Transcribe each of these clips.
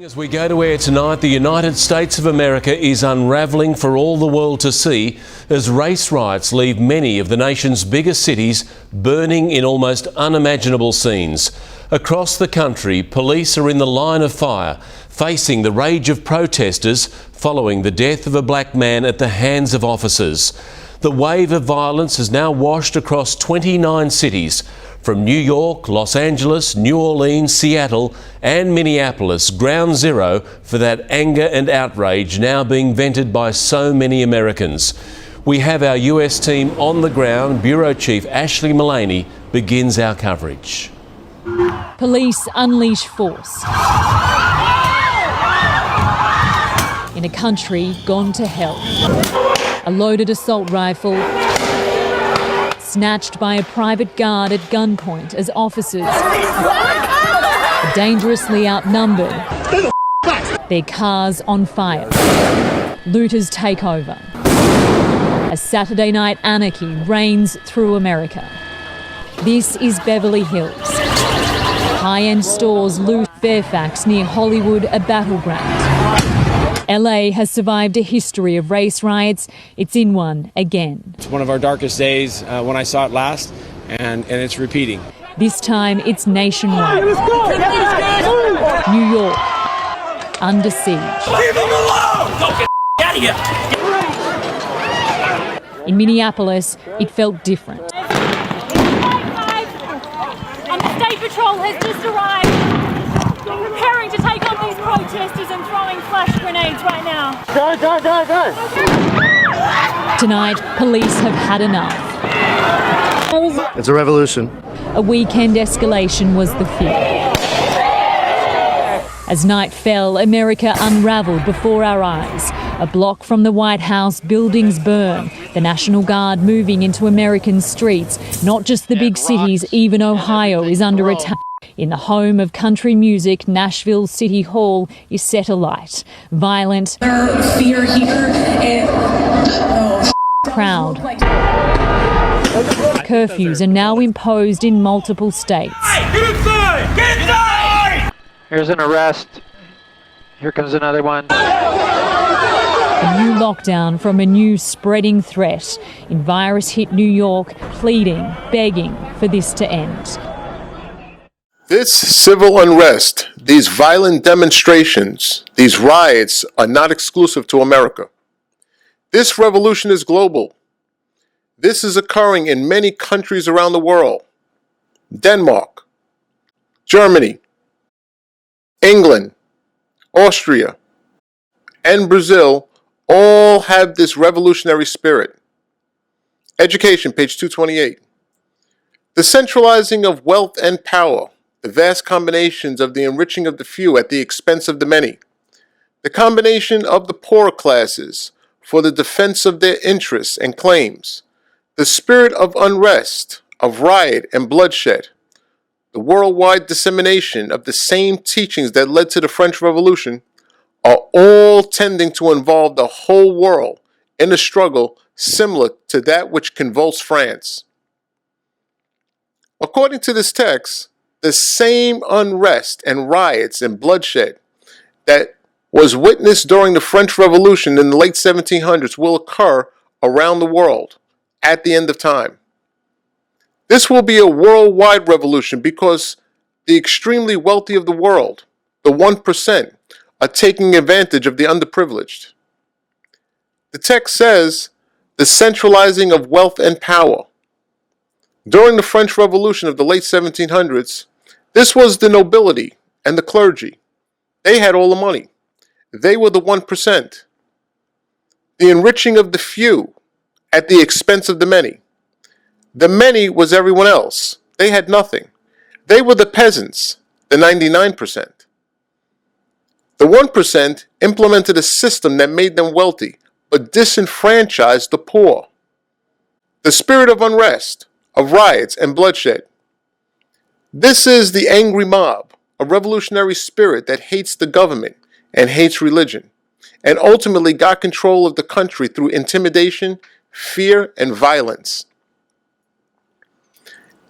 As we go to air tonight, the United States of America is unravelling for all the world to see as race riots leave many of the nation's biggest cities burning in almost unimaginable scenes. Across the country, police are in the line of fire, facing the rage of protesters following the death of a black man at the hands of officers. The wave of violence has now washed across 29 cities, from New York, Los Angeles, New Orleans, Seattle and Minneapolis, ground zero for that anger and outrage now being vented by so many Americans. We have our US team on the ground. Bureau Chief Ashley Mullaney begins our coverage. Police unleash force in a country gone to hell. A loaded assault rifle snatched by a private guard at gunpoint as officers, dangerously outnumbered, their cars on fire. Looters take over. As Saturday night anarchy reigns through America. This is Beverly Hills. High-end stores loot Fairfax near Hollywood, a battleground. LA has survived a history of race riots. It's in one again. It's one of our darkest days when I saw it last, and it's repeating. This time it's nationwide. New York, under siege. Leave him alone! Don't get out of here! In Minneapolis, it felt different. State Patrol has just arrived, preparing to take on these protesters and throwing flash grenades right now. Go! Tonight, police have had enough. It's a revolution. A weekend escalation was the fear. As night fell, America unravelled before our eyes. A block from the White House, buildings burn. The National Guard moving into American streets. Not just the big cities, even Ohio is under attack. In the home of country music, Nashville City Hall is set alight. Violent, fear here. crowd. Curfews are now imposed in multiple states. Hey, get inside! Get inside! Here's an arrest. Here comes another one. A new lockdown from a new spreading threat. In virus-hit New York, pleading, begging for this to end. This civil unrest, these violent demonstrations, these riots are not exclusive to America. This revolution is global. This is occurring in many countries around the world. Denmark, Germany, England, Austria, and Brazil all have this revolutionary spirit. Education, page 228. The centralizing of wealth and power, the vast combinations of the enriching of the few at the expense of the many, the combination of the poorer classes for the defense of their interests and claims, the spirit of unrest, of riot and bloodshed, the worldwide dissemination of the same teachings that led to the French Revolution are all tending to involve the whole world in a struggle similar to that which convulsed France. According to this text, the same unrest and riots and bloodshed that was witnessed during the French Revolution in the late 1700s will occur around the world at the end of time. This will be a worldwide revolution because the extremely wealthy of the world, the 1%, are taking advantage of the underprivileged. The text says the centralizing of wealth and power. During the French Revolution of the late 1700s, this was the nobility and the clergy. They had all the money. They were the 1%. The enriching of the few at the expense of the many. The many was everyone else. They had nothing. They were the peasants, the 99%. The 1% implemented a system that made them wealthy, but disenfranchised the poor. The spirit of unrest, of riots and bloodshed. This is the angry mob, a revolutionary spirit that hates the government and hates religion, and ultimately got control of the country through intimidation, fear, and violence.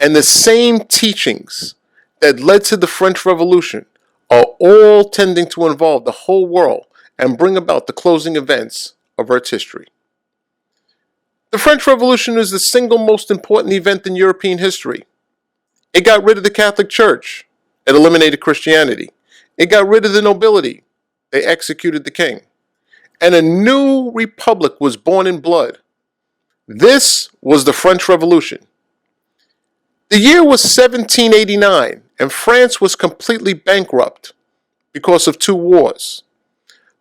And the same teachings that led to the French Revolution are all tending to involve the whole world and bring about the closing events of Earth's history. The French Revolution is the single most important event in European history. It got rid of the Catholic Church. It eliminated Christianity. It got rid of the nobility. They executed the king. And a new republic was born in blood. This was the French Revolution. The year was 1789, and France was completely bankrupt because of two wars.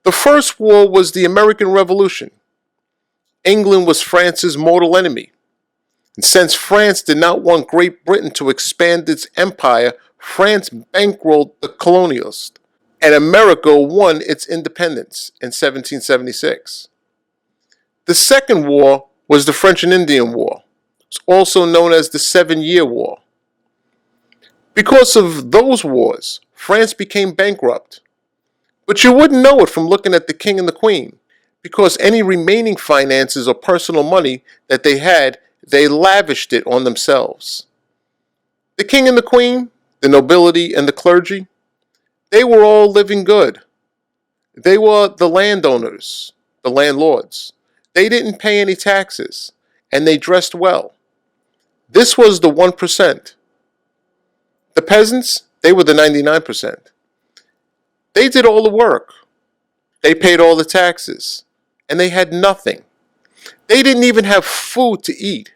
The first war was the American Revolution. England was France's mortal enemy. And since France did not want Great Britain to expand its empire, France bankrolled the colonialists, and America won its independence in 1776. The second war was the French and Indian War, also known as the 7-Year War. Because of those wars, France became bankrupt. But you wouldn't know it from looking at the king and the queen, because any remaining finances or personal money that they had, they lavished it on themselves. The king and the queen, the nobility and the clergy, they were all living good. They were the landowners, the landlords. They didn't pay any taxes, and they dressed well. This was the 1%. The peasants, they were the 99%. They did all the work. They paid all the taxes, and they had nothing. They didn't even have food to eat.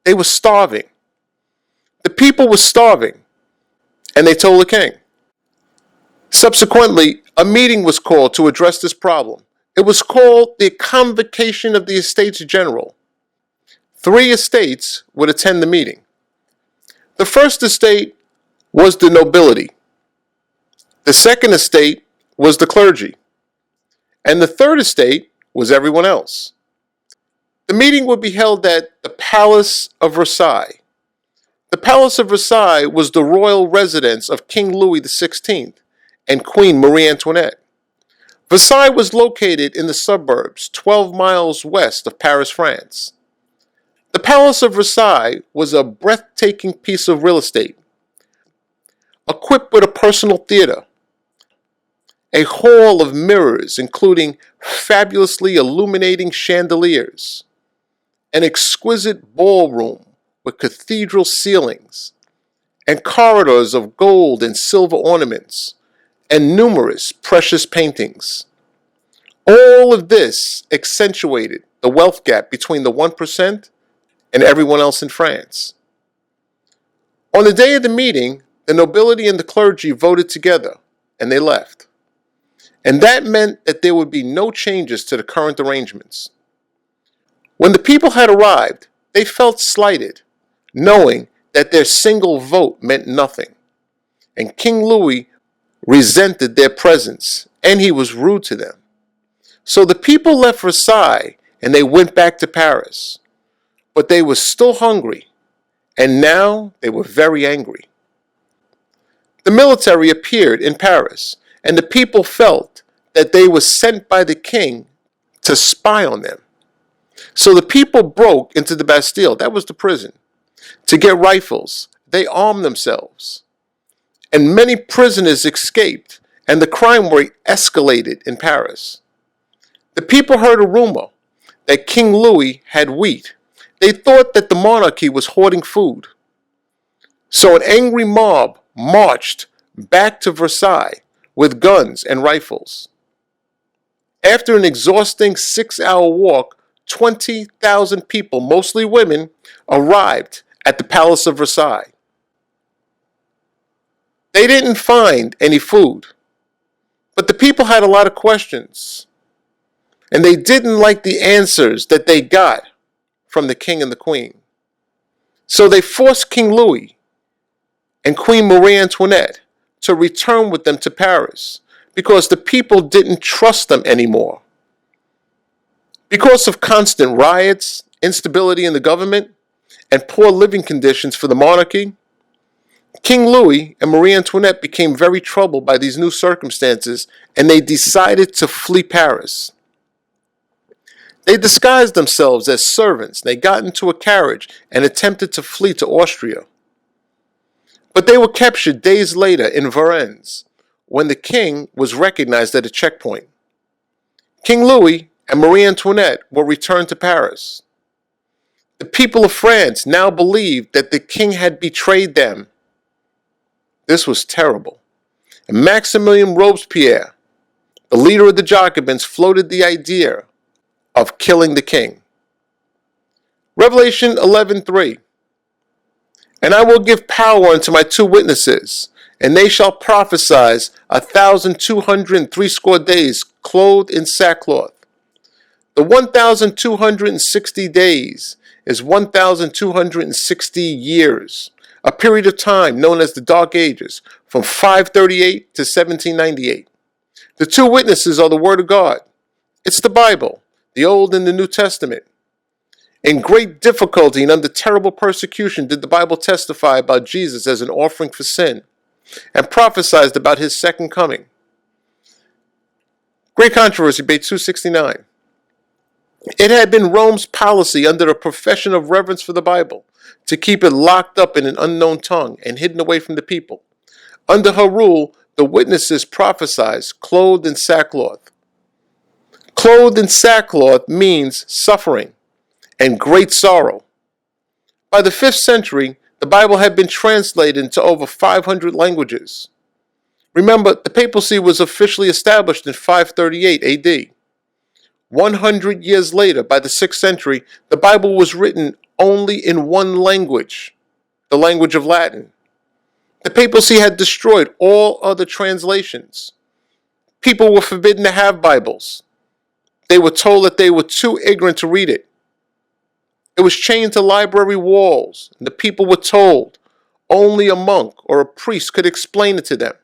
They were starving. The people were starving, and they told the king. Subsequently, a meeting was called to address this problem. It was called the Convocation of the Estates General. 3 estates would attend the meeting. The first estate was the nobility. The second estate was the clergy. And the third estate was everyone else. The meeting would be held at the Palace of Versailles. The Palace of Versailles was the royal residence of King Louis XVI and Queen Marie Antoinette. Versailles was located in the suburbs 12 miles west of Paris, France. The Palace of Versailles was a breathtaking piece of real estate, equipped with a personal theater, a hall of mirrors including fabulously illuminating chandeliers, an exquisite ballroom with cathedral ceilings, and corridors of gold and silver ornaments, and numerous precious paintings. All of this accentuated the wealth gap between the 1% and everyone else in France. On the day of the meeting, the nobility and the clergy voted together, and they left. And that meant that there would be no changes to the current arrangements. When the people had arrived, they felt slighted, knowing that their single vote meant nothing. And King Louis resented their presence, and he was rude to them. So the people left Versailles, and they went back to Paris. But they were still hungry, and now they were very angry. The military appeared in Paris, and the people felt that they were sent by the king to spy on them. So the people broke into the Bastille, that was the prison, to get rifles. They armed themselves. And many prisoners escaped, and the crime rate escalated in Paris. The people heard a rumor that King Louis had wheat. They thought that the monarchy was hoarding food. So an angry mob marched back to Versailles with guns and rifles. After an exhausting 6-hour walk, 20,000 people, mostly women, arrived at the Palace of Versailles. They didn't find any food, but the people had a lot of questions, and they didn't like the answers that they got from the king and the queen. So they forced King Louis and Queen Marie Antoinette to return with them to Paris because the people didn't trust them anymore. Because of constant riots, instability in the government, and poor living conditions for the monarchy, King Louis and Marie Antoinette became very troubled by these new circumstances, and they decided to flee Paris. They disguised themselves as servants. They got into a carriage and attempted to flee to Austria. But they were captured days later in Varennes, when the king was recognized at a checkpoint. King Louis and Marie Antoinette were returned to Paris. The people of France now believed that the king had betrayed them. This was terrible. And Maximilien Robespierre, the leader of the Jacobins, floated the idea of killing the king. Revelation 11:3. And I will give power unto my 2 witnesses, and they shall prophesy 1,260 days, clothed in sackcloth. The 1,260 days is 1,260 years, a period of time known as the Dark Ages, from 538 to 1798. The 2 witnesses are the Word of God. It's the Bible, the Old and the New Testament. In great difficulty and under terrible persecution did the Bible testify about Jesus as an offering for sin, and prophesied about his second coming. Great Controversy, page 269. It had been Rome's policy under the profession of reverence for the Bible to keep it locked up in an unknown tongue and hidden away from the people. Under her rule, the witnesses prophesied clothed in sackcloth. Clothed in sackcloth means suffering and great sorrow. By the 5th century, the Bible had been translated into over 500 languages. Remember, the papacy was officially established in 538 AD. 100 years later, by the 6th century, the Bible was written only in one language, the language of Latin. The papacy had destroyed all other translations. People were forbidden to have Bibles. They were told that they were too ignorant to read it. It was chained to library walls, and the people were told only a monk or a priest could explain it to them.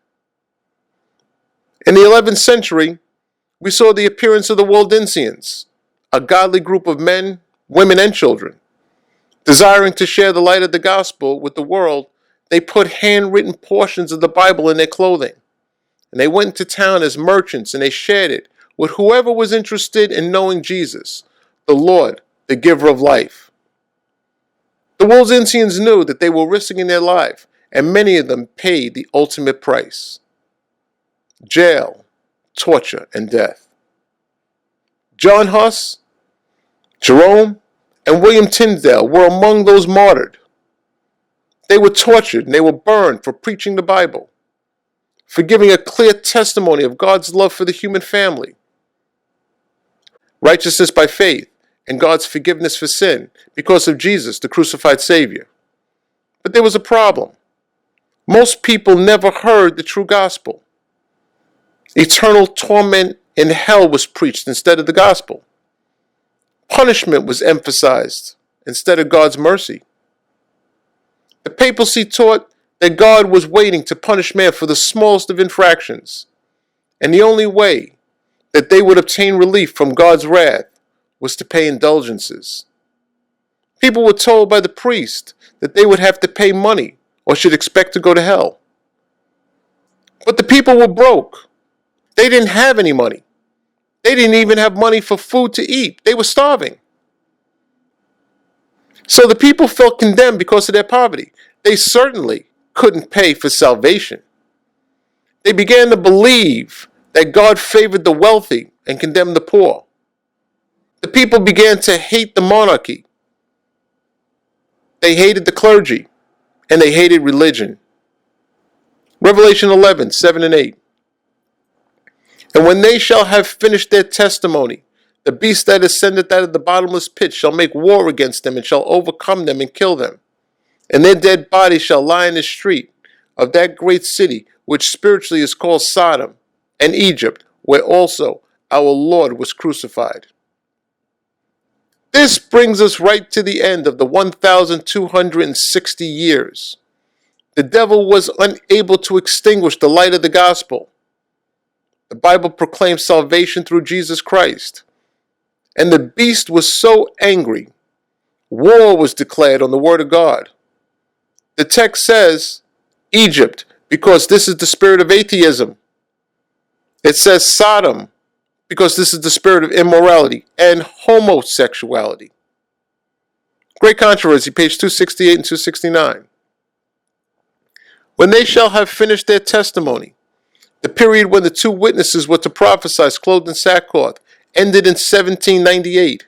In the 11th century, we saw the appearance of the Waldensians, a godly group of men, women, and children. Desiring to share the light of the gospel with the world, they put handwritten portions of the Bible in their clothing. And they went to town as merchants, and they shared it with whoever was interested in knowing Jesus, the Lord, the giver of life. The Waldensians knew that they were risking their life, and many of them paid the ultimate price: jail, torture, and death. John Huss, Jerome, and William Tyndale were among those martyred. They were tortured and they were burned for preaching the Bible, for giving a clear testimony of God's love for the human family, righteousness by faith, and God's forgiveness for sin because of Jesus, the crucified Savior. But there was a problem. Most people never heard the true gospel. Eternal torment in hell was preached instead of the gospel. Punishment was emphasized instead of God's mercy. The papacy taught that God was waiting to punish man for the smallest of infractions, and the only way that they would obtain relief from God's wrath was to pay indulgences. People were told by the priest that they would have to pay money or should expect to go to hell. But the people were broke. They didn't have any money. They didn't even have money for food to eat. They were starving. So the people felt condemned because of their poverty. They certainly couldn't pay for salvation. They began to believe that God favored the wealthy and condemned the poor. The people began to hate the monarchy. They hated the clergy, and they hated religion. Revelation 11, 7 and 8. And when they shall have finished their testimony, the beast that ascendeth out of the bottomless pit shall make war against them, and shall overcome them and kill them. And their dead bodies shall lie in the street of that great city, which spiritually is called Sodom and Egypt, where also our Lord was crucified. This brings us right to the end of the 1,260 years. The devil was unable to extinguish the light of the gospel. The Bible proclaims salvation through Jesus Christ. And the beast was so angry, war was declared on the word of God. The text says, Egypt, because this is the spirit of atheism. It says Sodom, because this is the spirit of immorality and homosexuality. Great Controversy, page 268 and 269. When they shall have finished their testimony, The period when the two witnesses were to prophesy clothed in sackcloth ended in 1798.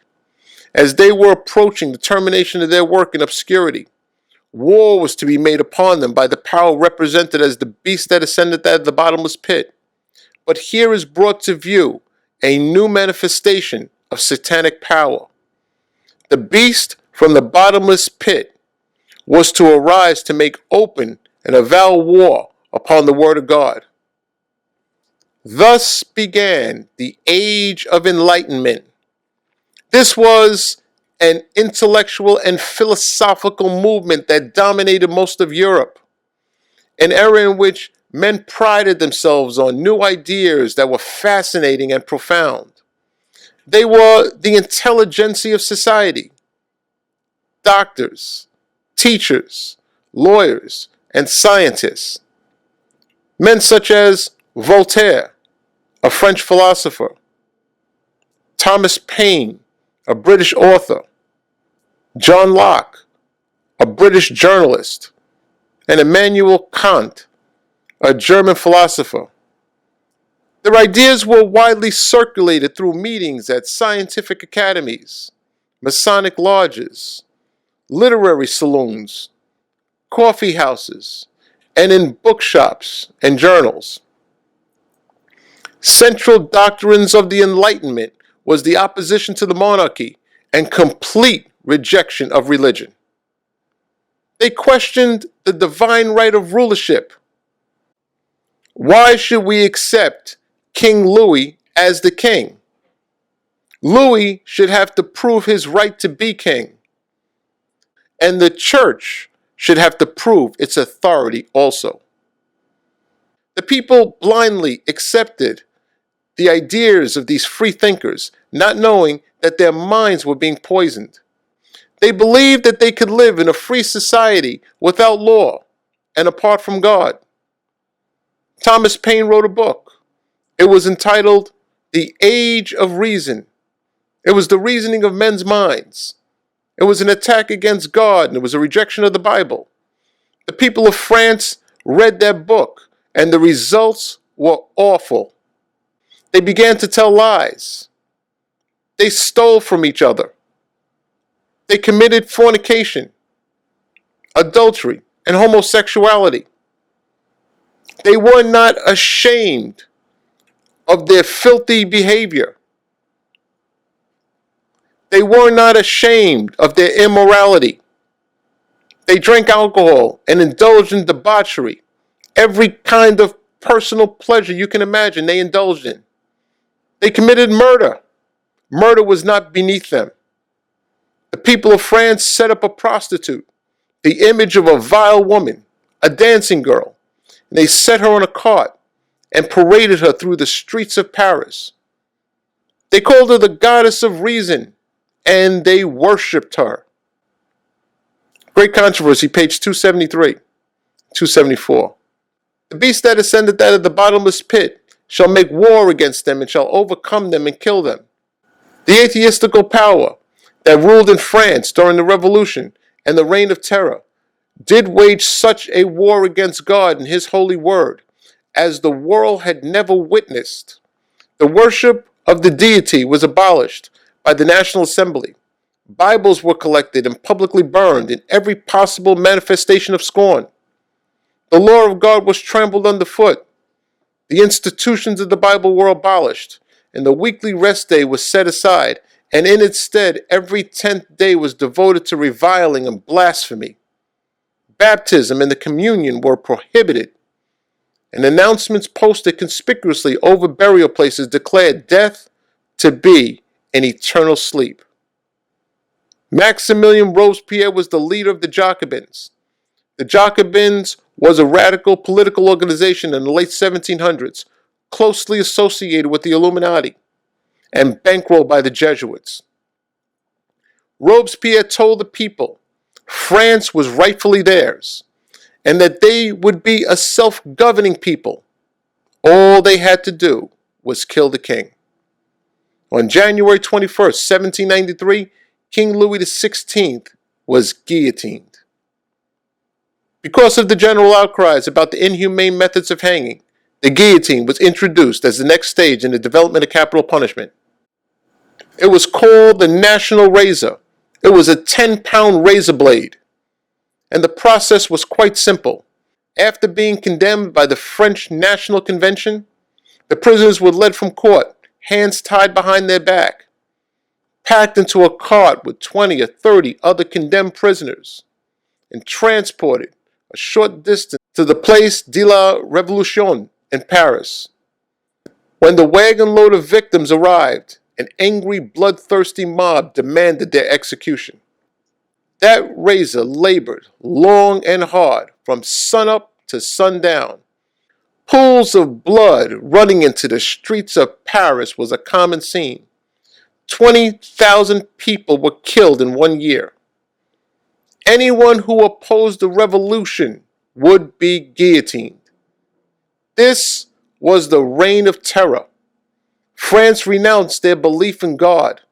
As they were approaching the termination of their work in obscurity, war was to be made upon them by the power represented as the beast that ascended out of the bottomless pit. But here is brought to view a new manifestation of satanic power. The beast from the bottomless pit was to arise to make open and avow war upon the word of God. Thus began the Age of Enlightenment. This was an intellectual and philosophical movement that dominated most of Europe, an era in which men prided themselves on new ideas that were fascinating and profound. They were the intelligentsia of society: doctors, teachers, lawyers, and scientists. Men such as Voltaire, a French philosopher; Thomas Paine, a British author; John Locke, a British journalist; and Immanuel Kant, a German philosopher. Their ideas were widely circulated through meetings at scientific academies, Masonic lodges, literary saloons, coffee houses, and in bookshops and journals. Central doctrines of the Enlightenment was the opposition to the monarchy and complete rejection of religion. They questioned the divine right of rulership. Why should we accept King Louis as the king? Louis should have to prove his right to be king, and the church should have to prove its authority also. The people blindly accepted the ideas of these free thinkers, not knowing that their minds were being poisoned. They believed that they could live in a free society without law and apart from God. Thomas Paine wrote a book. It was entitled The Age of Reason. It was the reasoning of men's minds. It was an attack against God, and it was a rejection of the Bible. The people of France read that book, and the results were awful. They began to tell lies. They stole from each other. They committed fornication, adultery, and homosexuality. They were not ashamed of their filthy behavior. They were not ashamed of their immorality. They drank alcohol and indulged in debauchery. Every kind of personal pleasure you can imagine they indulged in. They committed murder. Murder was not beneath them. The people of France set up a prostitute, the image of a vile woman, a dancing girl. And they set her on a cart and paraded her through the streets of Paris. They called her the goddess of reason, and they worshipped her. Great Controversy, page 273, 274. The beast that ascended out of the bottomless pit shall make war against them and shall overcome them and kill them. The atheistical power that ruled in France during the Revolution and the Reign of Terror did wage such a war against God and His holy word as the world had never witnessed. The worship of the deity was abolished by the National Assembly. Bibles were collected and publicly burned in every possible manifestation of scorn. The law of God was trampled underfoot. The institutions of the Bible were abolished, and the weekly rest day was set aside, and in its stead every 10th day was devoted to reviling and blasphemy. Baptism and the communion were prohibited, and announcements posted conspicuously over burial places declared death to be an eternal sleep. Maximilien Robespierre was the leader of the Jacobins. The Jacobins was a radical political organization in the late 1700s, closely associated with the Illuminati and bankrolled by the Jesuits. Robespierre told the people France was rightfully theirs and that they would be a self-governing people. All they had to do was kill the king. On January 21st, 1793, King Louis XVI was guillotined. Because of the general outcries about the inhumane methods of hanging, the guillotine was introduced as the next stage in the development of capital punishment. It was called the National Razor. It was a 10-pound razor blade. And the process was quite simple. After being condemned by the French National Convention, the prisoners were led from court, hands tied behind their back, packed into a cart with 20 or 30 other condemned prisoners, and transported a short distance to the Place de la Révolution in Paris. When the wagon load of victims arrived, an angry, bloodthirsty mob demanded their execution. That razor labored long and hard from sunup to sundown. Pools of blood running into the streets of Paris was a common scene. 20,000 people were killed in 1 year. Anyone who opposed the revolution would be guillotined. This was the reign of terror. France renounced their belief in God.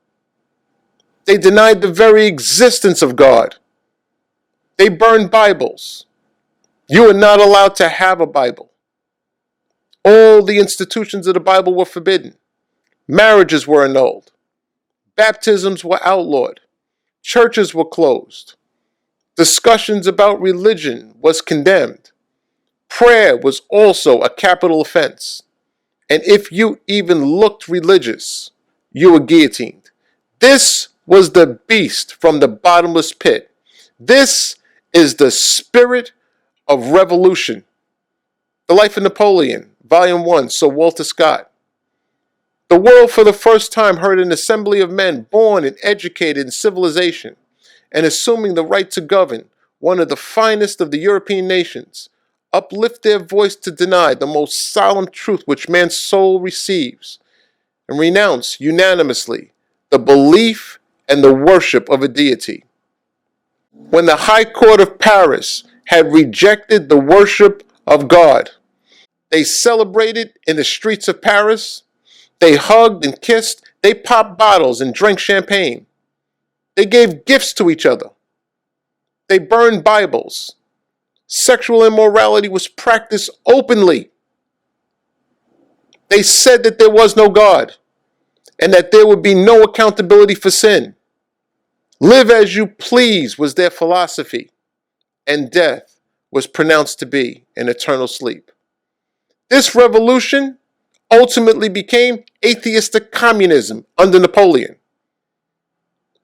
They denied the very existence of God. They burned Bibles. You are not allowed to have a Bible. All the institutions of the Bible were forbidden. Marriages were annulled. Baptisms were outlawed. Churches were closed. Discussions about religion was condemned. Prayer was also a capital offense. And if you even looked religious, you were guillotined. This was the beast from the bottomless pit. This is the spirit of revolution. The Life of Napoleon, Volume 1, Sir Walter Scott. The world for the first time heard an assembly of men born and educated in civilization and assuming the right to govern one of the finest of the European nations, uplift their voice to deny the most solemn truth which man's soul receives, and renounce unanimously the belief and the worship of a deity. When the High Court of Paris had rejected the worship of God, they celebrated in the streets of Paris. They hugged and kissed. They popped bottles and drank champagne. They gave gifts to each other. They burned Bibles. Sexual immorality was practiced openly. They said that there was no God and that there would be no accountability for sin. Live as you please was their philosophy, and death was pronounced to be an eternal sleep. This revolution ultimately became atheistic communism under Napoleon.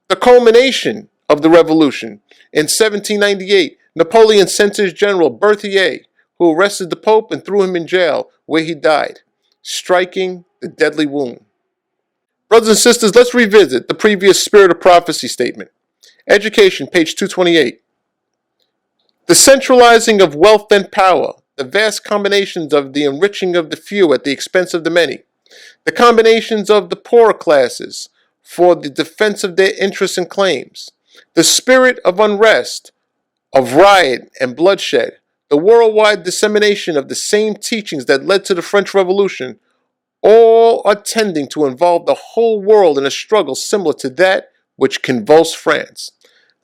The culmination of the revolution in 1798, Napoleon sent his general Berthier, who arrested the Pope and threw him in jail, where he died, striking the deadly wound. Brothers and sisters, let's revisit the previous Spirit of Prophecy statement. Education, page 228. The centralizing of wealth and power, the vast combinations of the enriching of the few at the expense of the many, the combinations of the poorer classes for the defense of their interests and claims, the spirit of unrest, of riot and bloodshed, the worldwide dissemination of the same teachings that led to the French Revolution, all are tending to involve the whole world in a struggle similar to that which convulsed France.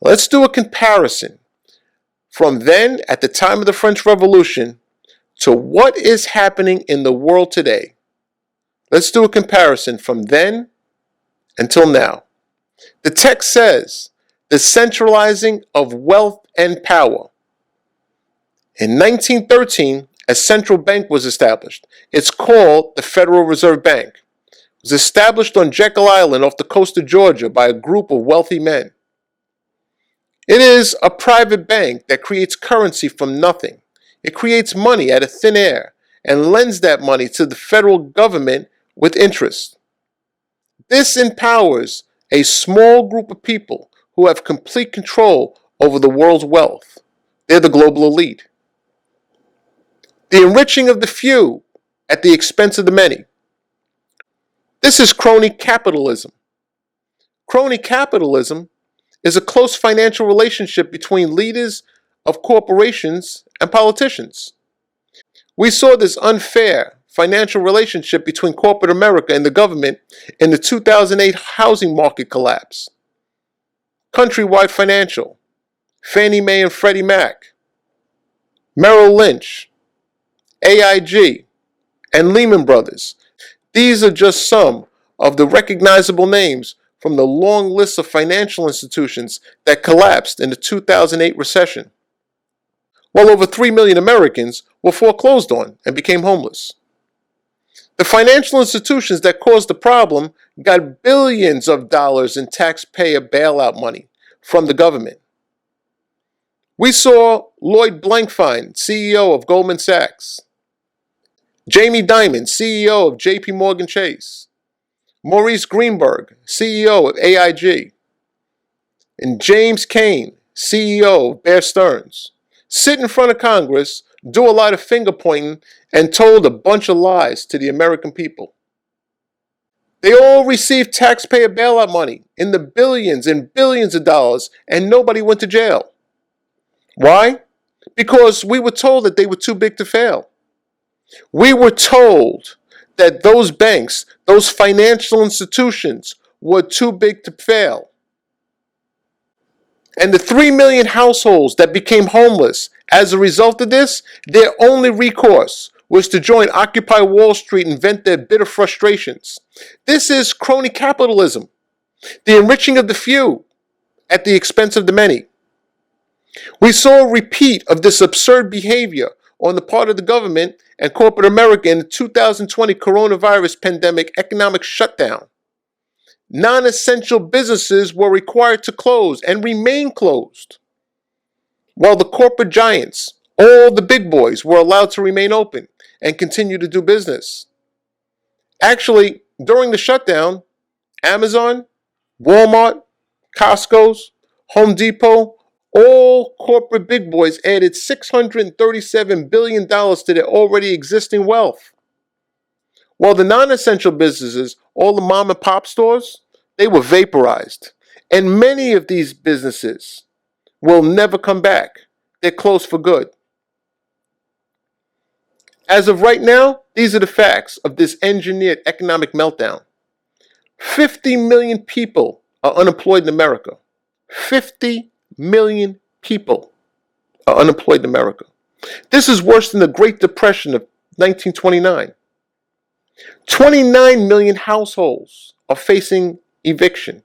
Let's do a comparison from then, at the time of the French Revolution, to what is happening in the world today. Let's do a comparison from then until now. The text says, the centralizing of wealth and power. In 1913, a central bank was established. It's called the Federal Reserve Bank. It was established on Jekyll Island off the coast of Georgia by a group of wealthy men. It is a private bank that creates currency from nothing. It creates money out of thin air and lends that money to the federal government with interest. This empowers a small group of people who have complete control over the world's wealth. They're the global elite. The enriching of the few at the expense of the many. This is crony capitalism. Crony capitalism is a close financial relationship between leaders of corporations and politicians. We saw this unfair financial relationship between corporate America and the government in the 2008 housing market collapse. Countrywide Financial, Fannie Mae and Freddie Mac, Merrill Lynch, AIG, and Lehman Brothers. These are just some of the recognizable names from the long list of financial institutions that collapsed in the 2008 recession, while over 3 million Americans were foreclosed on and became homeless. The financial institutions that caused the problem got billions of dollars in taxpayer bailout money from the government. We saw Lloyd Blankfein, CEO of Goldman Sachs, Jamie Dimon, CEO of JP Morgan Chase, Maurice Greenberg, CEO of AIG, and James Kane, CEO of Bear Stearns, sit in front of Congress, do a lot of finger pointing, and told a bunch of lies to the American people. They all received taxpayer bailout money in the billions and billions of dollars, and nobody went to jail. Why? Because we were told that they were too big to fail. We were told that those banks, those financial institutions, were too big to fail. And the 3 million households that became homeless as a result of this, their only recourse was to join Occupy Wall Street and vent their bitter frustrations. This is crony capitalism, the enriching of the few at the expense of the many. We saw a repeat of this absurd behavior on the part of the government and corporate America in the 2020 coronavirus pandemic economic shutdown. Non-essential businesses were required to close and remain closed, while the corporate giants, all the big boys, were allowed to remain open and continue to do business. Actually, during the shutdown, Amazon, Walmart, Costco's, Home Depot, all corporate big boys added $637 billion to their already existing wealth. While the non-essential businesses, all the mom and pop stores, they were vaporized. And many of these businesses will never come back. They're closed for good. As of right now, these are the facts of this engineered economic meltdown. 50 million people are unemployed in America. 50 million people are unemployed in America. This is worse than the Great Depression of 1929. 29 million households are facing eviction.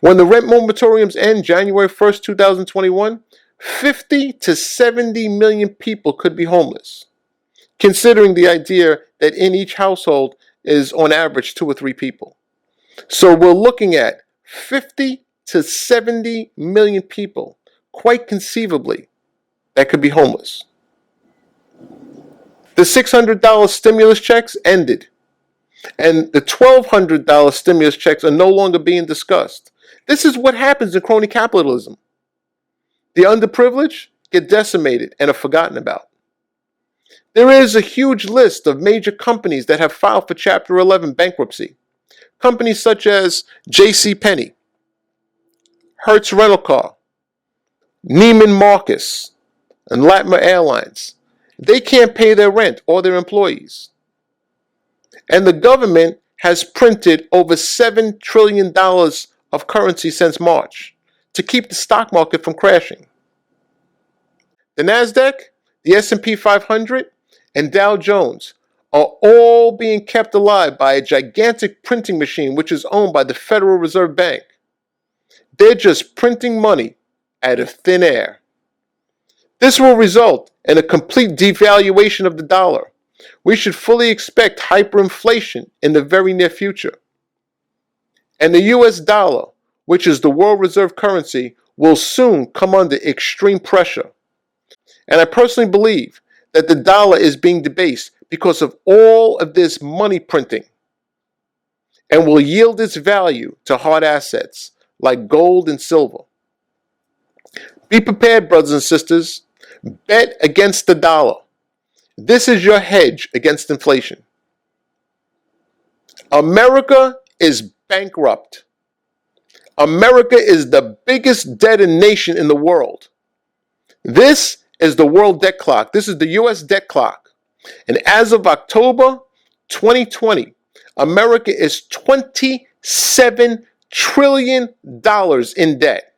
When the rent moratoriums end January 1st, 2021, 50 to 70 million people could be homeless, considering the idea that in each household is on average 2 or 3 people. So we're looking at 50 to 70 million people, quite conceivably, that could be homeless. The $600 stimulus checks ended, and the $1,200 stimulus checks are no longer being discussed. This is what happens in crony capitalism. The underprivileged get decimated and are forgotten about. There is a huge list of major companies that have filed for Chapter 11 bankruptcy. Companies such as JCPenney, Hertz Rental Car, Neiman Marcus, and Latimer Airlines. They can't pay their rent or their employees. And the government has printed over $7 trillion of currency since March to keep the stock market from crashing. The NASDAQ, the S&P 500, and Dow Jones are all being kept alive by a gigantic printing machine which is owned by the Federal Reserve Bank. They're just printing money out of thin air. This will result in a complete devaluation of the dollar. We should fully expect hyperinflation in the very near future. And the US dollar, which is the world reserve currency, will soon come under extreme pressure. And I personally believe that the dollar is being debased because of all of this money printing and will yield its value to hard assets like gold and silver. Be prepared, brothers and sisters. Bet against the dollar. This is your hedge against inflation. America is bankrupt. America is the biggest debtor nation in the world. This is the world debt clock. This is the U.S. debt clock. And as of October 2020, America is $27 trillion in debt.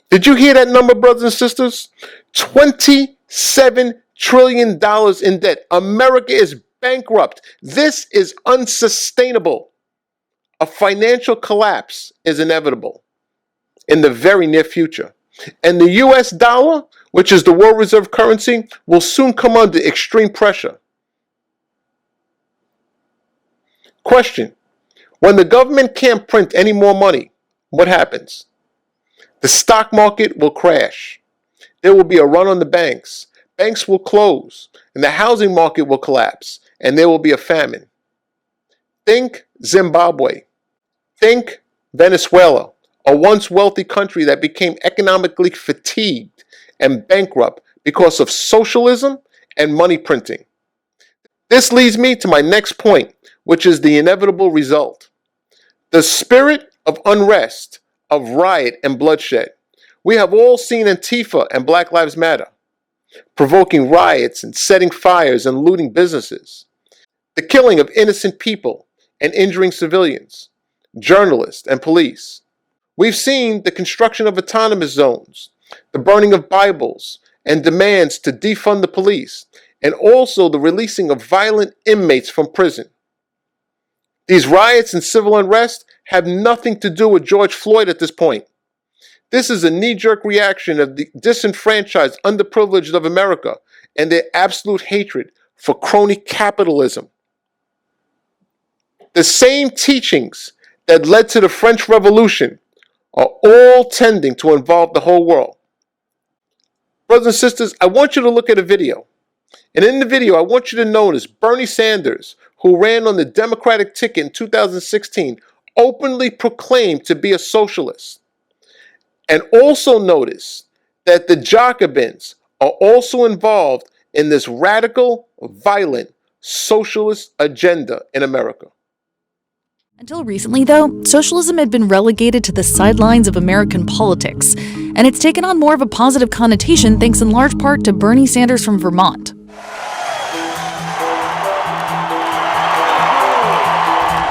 Did you hear that number, brothers and sisters? $27 trillion in debt. America is bankrupt. This is unsustainable. A financial collapse is inevitable in the very near future. And the US dollar, which is the world reserve currency, will soon come under extreme pressure. Question: when the government can't print any more money, what happens? The stock market will crash. There will be a run on the banks. Banks will close, and the housing market will collapse, and there will be a famine. Think Zimbabwe. Think Venezuela, a once wealthy country that became economically fatigued and bankrupt because of socialism and money printing. This leads me to my next point, which is the inevitable result. The spirit of unrest, of riot and bloodshed. We have all seen Antifa and Black Lives Matter, provoking riots and setting fires and looting businesses. The killing of innocent people and injuring civilians, journalists and police. We've seen the construction of autonomous zones, the burning of Bibles, and demands to defund the police, and also the releasing of violent inmates from prison. These riots and civil unrest have nothing to do with George Floyd at this point. This is a knee-jerk reaction of the disenfranchised, underprivileged of America and their absolute hatred for crony capitalism. The same teachings that led to the French Revolution are all tending to involve the whole world. Brothers and sisters, I want you to look at a video. And in the video, I want you to notice Bernie Sanders, who ran on the Democratic ticket in 2016, openly proclaimed to be a socialist. And also notice that the Jacobins are also involved in this radical, violent, socialist agenda in America. Until recently, though, socialism had been relegated to the sidelines of American politics, and it's taken on more of a positive connotation thanks in large part to Bernie Sanders from Vermont.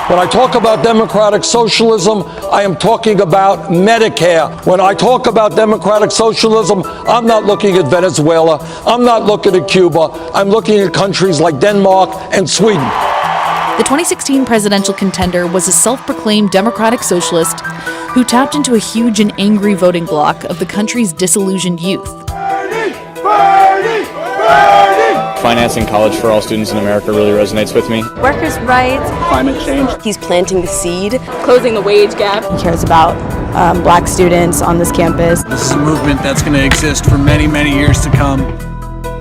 When I talk about democratic socialism, I am talking about Medicare. When I talk about democratic socialism, I'm not looking at Venezuela. I'm not looking at Cuba. I'm looking at countries like Denmark and Sweden. The 2016 presidential contender was a self-proclaimed democratic socialist who tapped into a huge and angry voting bloc of the country's disillusioned youth. Bernie! Bernie! Bernie! Financing college for all students in America really resonates with me. Workers' rights, Climate change. he's planting the seed. Closing the wage gap. He cares about black students on this campus. This is a movement that's going to exist for many, many years to come.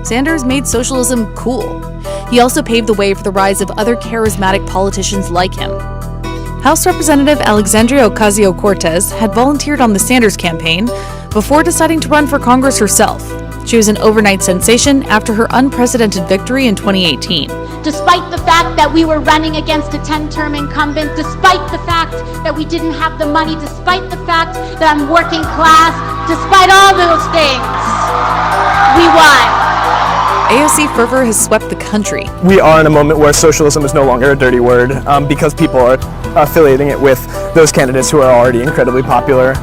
Sanders made socialism cool. He also paved the way for the rise of other charismatic politicians like him. House Representative Alexandria Ocasio-Cortez had volunteered on the Sanders campaign before deciding to run for Congress herself. She was an overnight sensation after her unprecedented victory in 2018. Despite the fact that we were running against a 10-term incumbent, despite the fact that we didn't have the money, despite the fact that I'm working class, despite all those things, we won. AOC fervor has swept the country. We are in a moment where socialism is no longer a dirty word because people are affiliating it with those candidates who are already incredibly popular.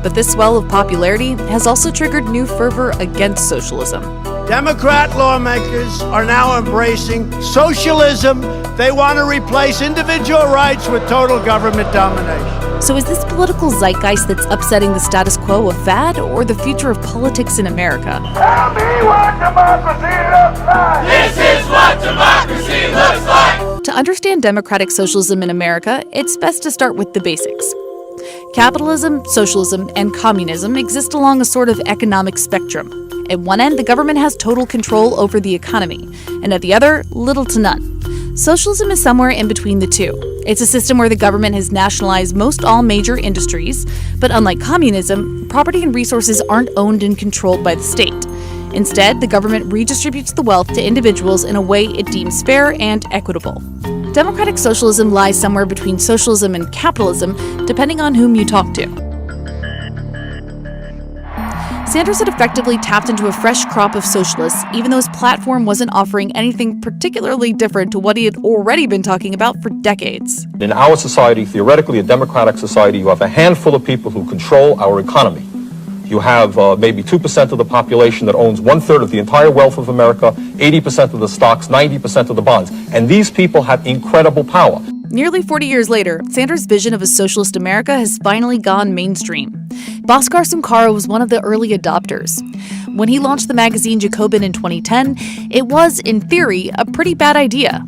But this swell of popularity has also triggered new fervor against socialism. Democrat lawmakers are now embracing socialism. They want to replace individual rights with total government domination. So is this political zeitgeist that's upsetting the status quo a fad or the future of politics in America? Tell me what democracy looks like! This is what democracy looks like! To understand democratic socialism in America, it's best to start with the basics. Capitalism, socialism, and communism exist along a sort of economic spectrum. At one end, the government has total control over the economy, and at the other, little to none. Socialism is somewhere in between the two. It's a system where the government has nationalized most all major industries, but unlike communism, property and resources aren't owned and controlled by the state. Instead, the government redistributes the wealth to individuals in a way it deems fair and equitable. Democratic socialism lies somewhere between socialism and capitalism, depending on whom you talk to. Sanders had effectively tapped into a fresh crop of socialists, even though his platform wasn't offering anything particularly different to what he had already been talking about for decades. In our society, theoretically a democratic society, you have a handful of people who control our economy. You have maybe 2% of the population that owns 1/3 of the entire wealth of America, 80% of the stocks, 90% of the bonds. And these people have incredible power. Nearly 40 years later, Sanders' vision of a socialist America has finally gone mainstream. Bhaskar Sunkara was one of the early adopters. When he launched the magazine Jacobin in 2010, it was, in theory, a pretty bad idea.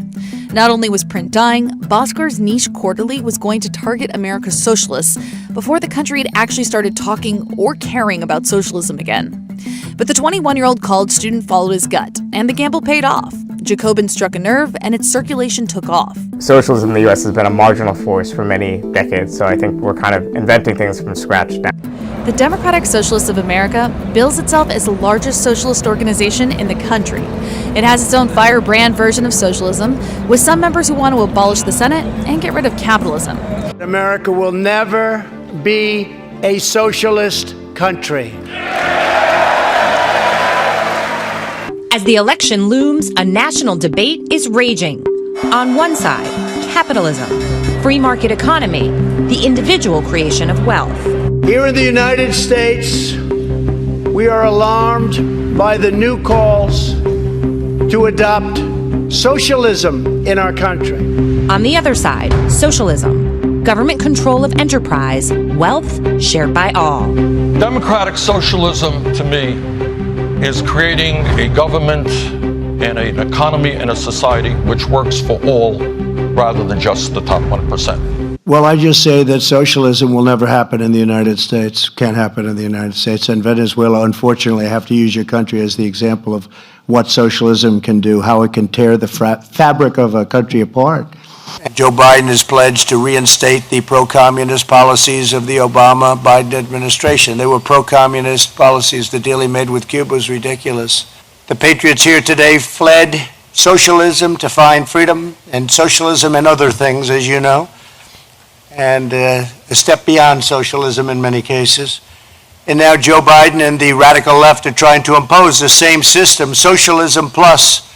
Not only was print dying, Bhaskar's niche quarterly was going to target America's socialists before the country had actually started talking or caring about socialism again. But the 21-year-old college student followed his gut, and the gamble paid off. Jacobin struck a nerve, and its circulation took off. Socialism in the U.S. has been a marginal force for many decades, so I think we're kind of inventing things from scratch now. The Democratic Socialists of America bills itself as the largest socialist organization in the country. It has its own firebrand version of socialism, with some members who want to abolish the Senate and get rid of capitalism. America will never be a socialist country. As the election looms, a national debate is raging. On one side, capitalism, free market economy, the individual creation of wealth. Here in the United States, we are alarmed by the new calls to adopt socialism in our country. On the other side, socialism, government control of enterprise, wealth shared by all. Democratic socialism, to me, is creating a government and an economy and a society which works for all rather than just the top 1%. Well, I just say that socialism will never happen in the United States, can't happen in the United States. And Venezuela, unfortunately, I have to use your country as the example of what socialism can do, how it can tear the fabric of a country apart. Joe Biden has pledged to reinstate the pro-communist policies of the Obama-Biden administration. They were pro-communist policies. The deal he made with Cuba was ridiculous. The patriots here today fled socialism to find freedom, and socialism and other things, as you know, and a step beyond socialism in many cases. And now Joe Biden and the radical left are trying to impose the same system, socialism plus,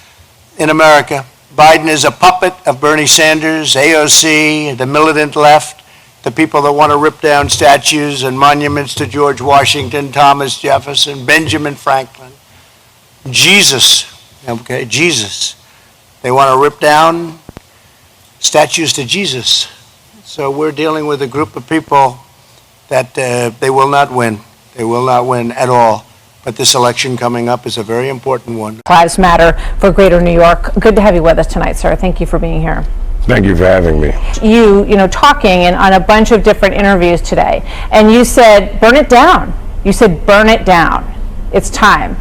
in America. Biden is a puppet of Bernie Sanders, AOC, the militant left, the people that want to rip down statues and monuments to George Washington, Thomas Jefferson, Benjamin Franklin, Jesus, okay, Jesus. They want to rip down statues to Jesus. So we're dealing with a group of people that they will not win. They will not win at all. But this election coming up is a very important one. Lives Matter for Greater New York. Good to have you with us tonight, sir. Thank you for being here. Thank you for having me. You know, talking on a bunch of different interviews today, and you said, burn it down. You said, burn it down. It's time.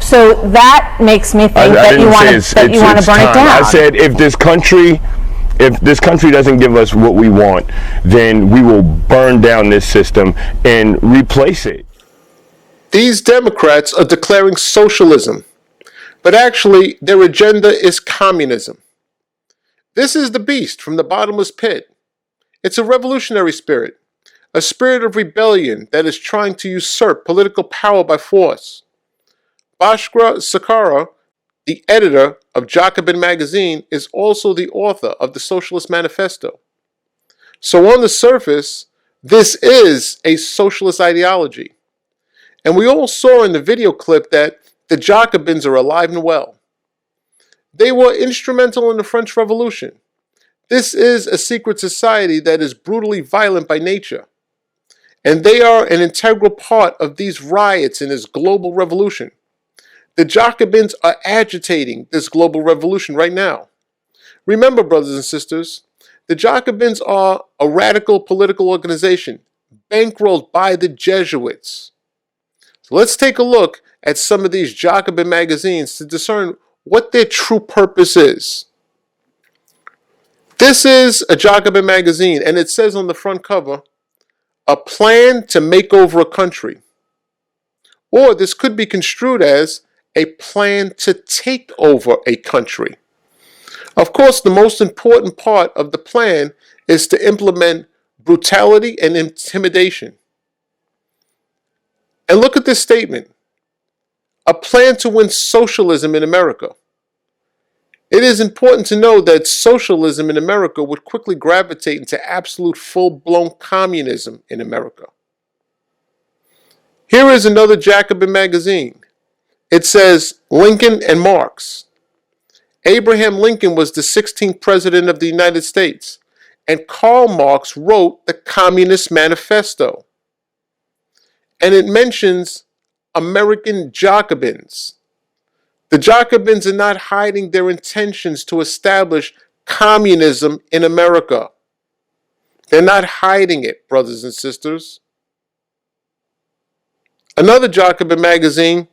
So that makes me think that you want to burn it down. I said, if this country doesn't give us what we want, then we will burn down this system and replace it. These Democrats are declaring socialism, but actually their agenda is communism. This is the beast from the bottomless pit. It's a revolutionary spirit, a spirit of rebellion that is trying to usurp political power by force. Bhaskar Sunkara, the editor of Jacobin magazine, is also the author of the Socialist Manifesto. So on the surface, this is a socialist ideology. And we all saw in the video clip that the Jacobins are alive and well. They were instrumental in the French Revolution. This is a secret society that is brutally violent by nature. And they are an integral part of these riots in this global revolution. The Jacobins are agitating this global revolution right now. Remember, brothers and sisters, the Jacobins are a radical political organization bankrolled by the Jesuits. So let's take a look at some of these Jacobin magazines to discern what their true purpose is. This is a Jacobin magazine, and it says on the front cover, a plan to make over a country. Or this could be construed as a plan to take over a country. Of course, the most important part of the plan is to implement brutality and intimidation. And look at this statement, a plan to win socialism in America. It is important to know that socialism in America would quickly gravitate into absolute full-blown communism in America. Here is another Jacobin magazine. It says Lincoln and Marx. Abraham Lincoln was the 16th president of the United States, and Karl Marx wrote the Communist Manifesto. And it mentions American Jacobins. The Jacobins are not hiding their intentions to establish communism in America. They're not hiding it, brothers and sisters. Another Jacobin magazine,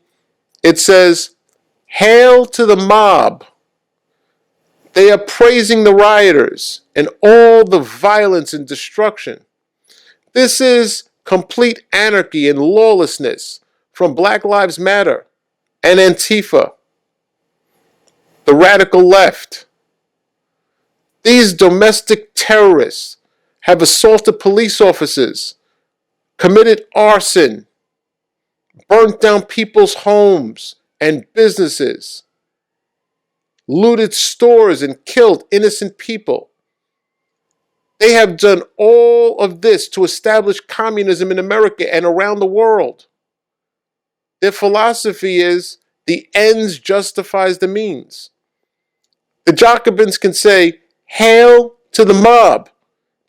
it says, "Hail to the mob." They are praising the rioters and all the violence and destruction. This is complete anarchy and lawlessness from Black Lives Matter and Antifa, the radical left. These domestic terrorists have assaulted police officers, committed arson, burnt down people's homes and businesses, looted stores and killed innocent people. They have done all of this to establish communism in America and around the world. Their philosophy is the ends justifies the means. The Jacobins can say, "Hail to the mob,"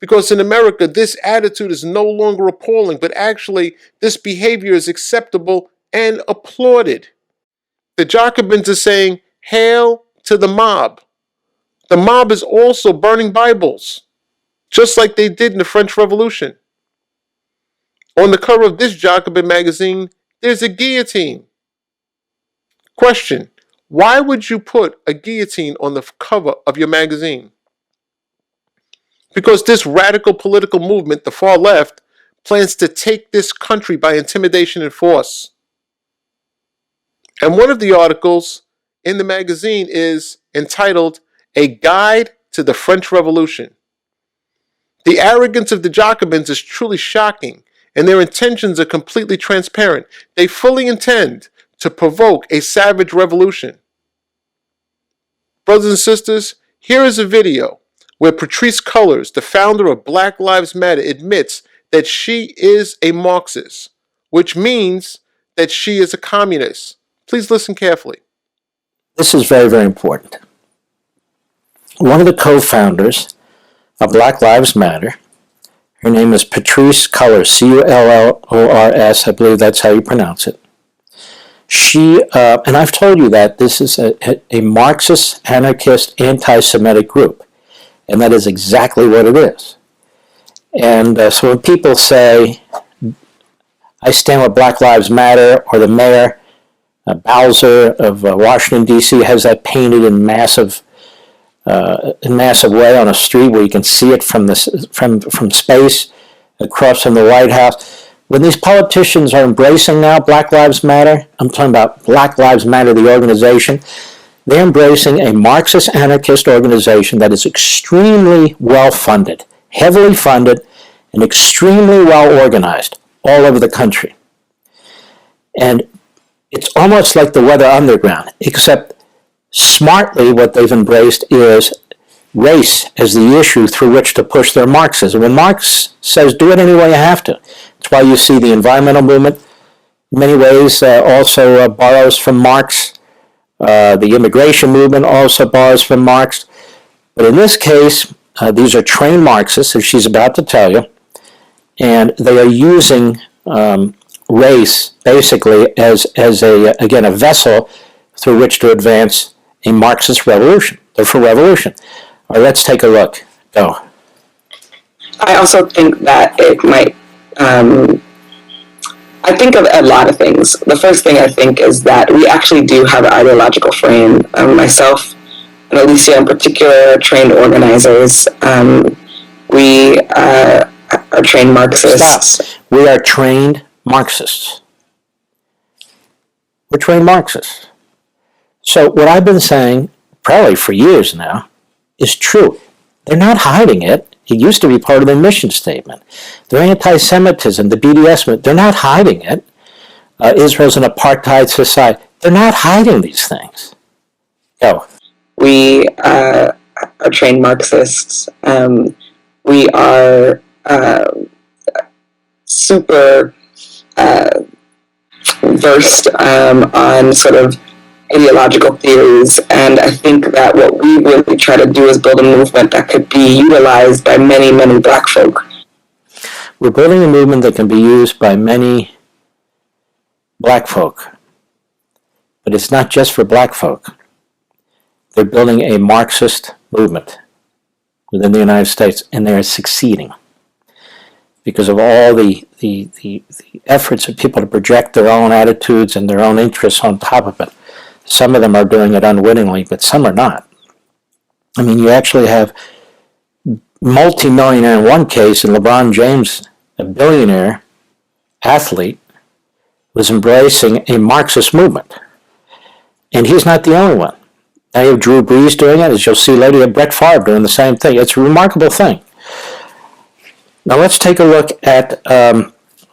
because in America, this attitude is no longer appalling, but actually this behavior is acceptable and applauded. The Jacobins are saying, "Hail to the mob." The mob is also burning Bibles, just like they did in the French Revolution. On the cover of this Jacobin magazine, there's a guillotine. Question: why would you put a guillotine on the cover of your magazine? Because this radical political movement, the far left, plans to take this country by intimidation and force. And one of the articles in the magazine is entitled "A Guide to the French Revolution." The arrogance of the Jacobins is truly shocking, and their intentions are completely transparent. They fully intend to provoke a savage revolution. Brothers and sisters, here is a video where Patrisse Cullors, the founder of Black Lives Matter, admits that she is a Marxist, which means that she is a communist. Please listen carefully. This is very, very important. One of the co-founders of Black Lives Matter, her name is Patrisse Cullors, Cullors, I believe that's how you pronounce it. She, and I've told you that this is a Marxist, anarchist, anti-Semitic group, and that is exactly what it is. And so when people say, I stand with Black Lives Matter, or the mayor, Bowser of Washington, D.C. has that painted in massive way on a street where you can see it from space across from the White House. When these politicians are embracing now Black Lives Matter, I'm talking about Black Lives Matter, the organization, they're embracing a Marxist anarchist organization that is extremely well funded, heavily funded, and extremely well organized all over the country. And it's almost like the Weather Underground, except smartly what they've embraced is race as the issue through which to push their Marxism. When Marx says, do it any way you have to. That's why you see the environmental movement, in many ways, also borrows from Marx. The immigration movement also borrows from Marx. But in this case, these are trained Marxists, as she's about to tell you, and they are using race basically as a vessel through which to advance a Marxist revolution, the revolution. All right, let's take a look. Go. I also think that it might, I think of a lot of things. The first thing I think is that we actually do have an ideological frame. Myself and Alicia in particular are trained organizers. We are trained Marxists. Stop. We are trained Marxists. We're trained Marxists. So what I've been saying, probably for years now, is true. They're not hiding it. It used to be part of their mission statement. Their anti-Semitism, the BDS, they're not hiding it. Israel's an apartheid society. They're not hiding these things. Go. We are trained Marxists. We are super versed on sort of ideological theories, and I think that what we really try to do is build a movement that could be utilized by many, many Black folk. We're building a movement that can be used by many Black folk, but it's not just for Black folk. They're building a Marxist movement within the United States, and they're succeeding because of all the efforts of people to project their own attitudes and their own interests on top of it. Some of them are doing it unwittingly, but some are not. I mean, you actually have multi-millionaire in one case, and LeBron James, a billionaire athlete, was embracing a Marxist movement. And he's not the only one. Now you have Drew Brees doing it, as you'll see later, you have Brett Favre doing the same thing. It's a remarkable thing. Now let's take a look at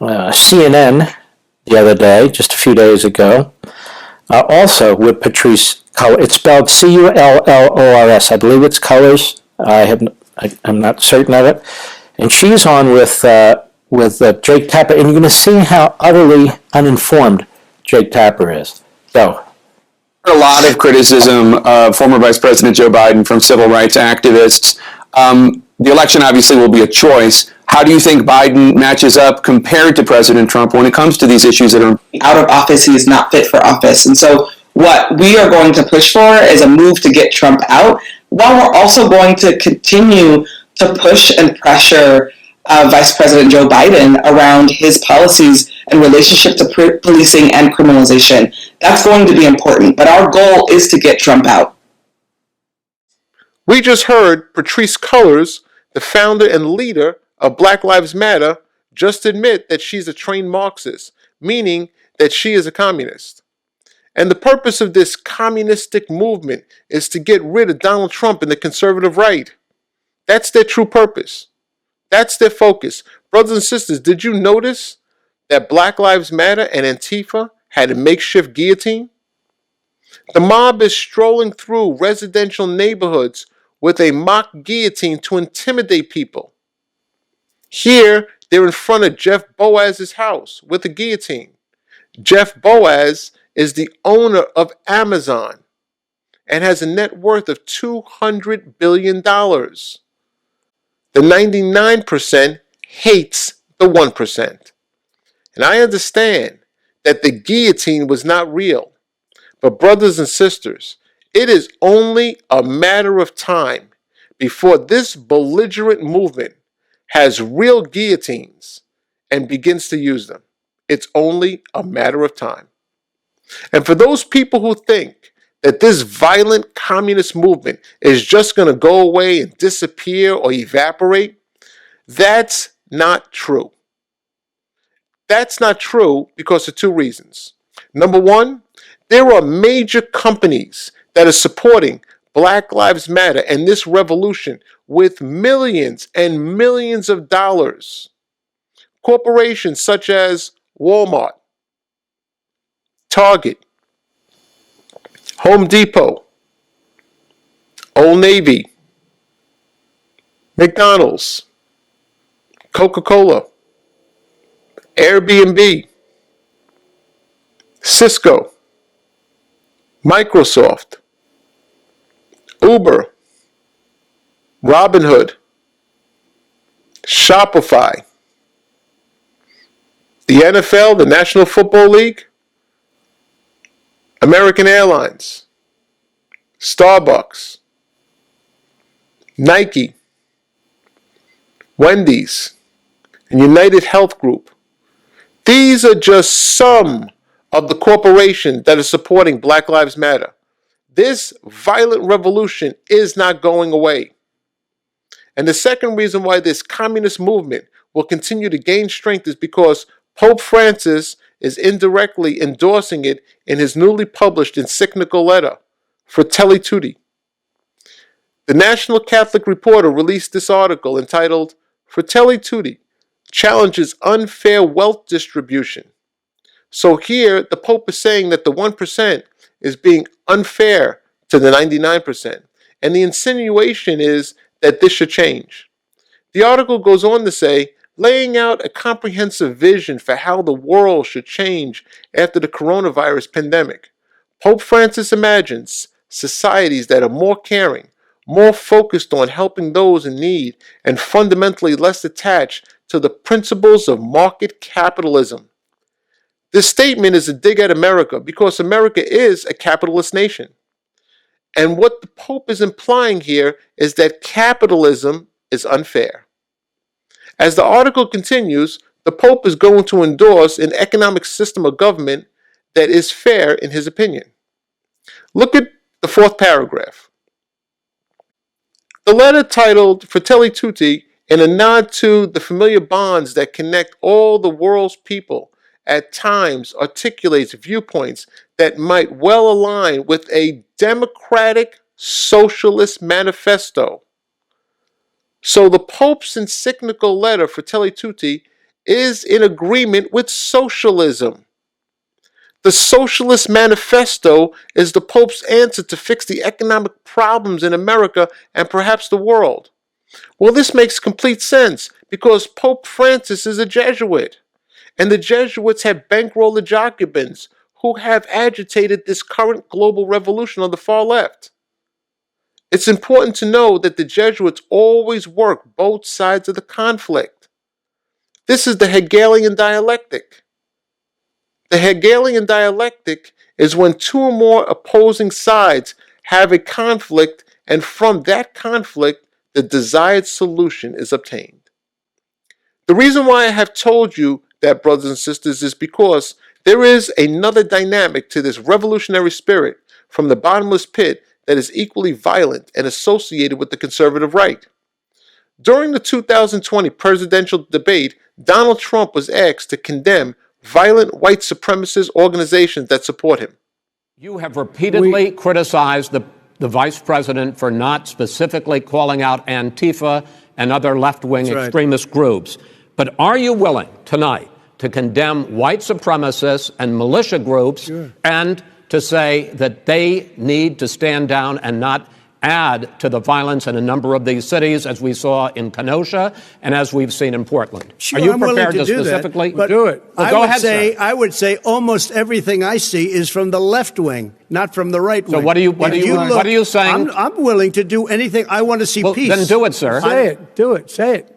CNN the other day, just a few days ago, also with Patrisse Cullors. It's spelled Cullors. I believe it's Colors. I'm not certain of it. And she's on with Jake Tapper, and you're going to see how utterly uninformed Jake Tapper is. Go. A lot of criticism of former Vice President Joe Biden from civil rights activists. The election obviously will be a choice. How do you think Biden matches up compared to President Trump when it comes to these issues that are out of office? He is not fit for office. And so what we are going to push for is a move to get Trump out, while we're also going to continue to push and pressure Vice President Joe Biden around his policies and relationship to policing and criminalization. That's going to be important, but our goal is to get Trump out. We just heard Patrisse Cullors, the founder and leader of Black Lives Matter, just admit that she's a trained Marxist, meaning that she is a communist. And the purpose of this communistic movement is to get rid of Donald Trump and the conservative right. That's their true purpose. That's their focus. Brothers and sisters, did you notice that Black Lives Matter and Antifa had a makeshift guillotine? The mob is strolling through residential neighborhoods with a mock guillotine to intimidate people. Here, they're in front of Jeff Boaz's house with a guillotine. Jeff Boaz is the owner of Amazon and has a net worth of $200 billion. The 99% hates the 1%. And I understand that the guillotine was not real. But brothers and sisters, it is only a matter of time before this belligerent movement has real guillotines and begins to use them. It's only a matter of time. And for those people who think that this violent communist movement is just going to go away and disappear or evaporate, that's not true. That's not true because of two reasons. Number one, there are major companies that are supporting Black Lives Matter and this revolution with millions and millions of dollars. Corporations such as Walmart, Target, Home Depot, Old Navy, McDonald's, Coca-Cola, Airbnb, Cisco, Microsoft, Uber, Robinhood, Shopify, the NFL, the National Football League, American Airlines, Starbucks, Nike, Wendy's, and United Health Group. These are just some of the corporations that are supporting Black Lives Matter. This violent revolution is not going away. And the second reason why this communist movement will continue to gain strength is because Pope Francis is indirectly endorsing it in his newly published encyclical letter, Fratelli Tutti. The National Catholic Reporter released this article entitled Fratelli Tutti Challenges Unfair Wealth Distribution. So here, the Pope is saying that the 1% is being unfair to the 99%. And the insinuation is that this should change. The article goes on to say, laying out a comprehensive vision for how the world should change after the coronavirus pandemic. Pope Francis imagines societies that are more caring, more focused on helping those in need, and fundamentally less attached to the principles of market capitalism. This statement is a dig at America because America is a capitalist nation. And what the Pope is implying here is that capitalism is unfair. As the article continues, the Pope is going to endorse an economic system of government that is fair in his opinion. Look at the fourth paragraph. The letter titled Fratelli Tutti, in a nod to the familiar bonds that connect all the world's people, at times articulates viewpoints that might well align with a democratic socialist manifesto. So the Pope's encyclical letter, Fratelli Tutti, is in agreement with socialism. The Socialist Manifesto is the Pope's answer to fix the economic problems in America and perhaps the world. Well, this makes complete sense because Pope Francis is a Jesuit, and the Jesuits have bankrolled the Jacobins, who have agitated this current global revolution on the far left. It's important to know that the Jesuits always work both sides of the conflict. This is the Hegelian dialectic. The Hegelian dialectic is when two or more opposing sides have a conflict, and from that conflict, the desired solution is obtained. The reason why I have told you that, brothers and sisters, is because there is another dynamic to this revolutionary spirit from the bottomless pit that is equally violent and associated with the conservative right. During the 2020 presidential debate, Donald Trump was asked to condemn violent white supremacist organizations that support him. You have repeatedly criticized the vice president for not specifically calling out Antifa and other left-wing extremist groups. But are you willing tonight to condemn white supremacists and militia groups and to say that they need to stand down and not add to the violence in a number of these cities, as we saw in Kenosha and as we've seen in Portland? Sure, are you I'm prepared willing to do specifically do it? Well, go ahead, sir. I would say almost everything I see is from the left wing, not from the right wing. So what are you saying? I'm willing to do anything. I want to see peace. Then do it, sir. Say it. Do it. Say it.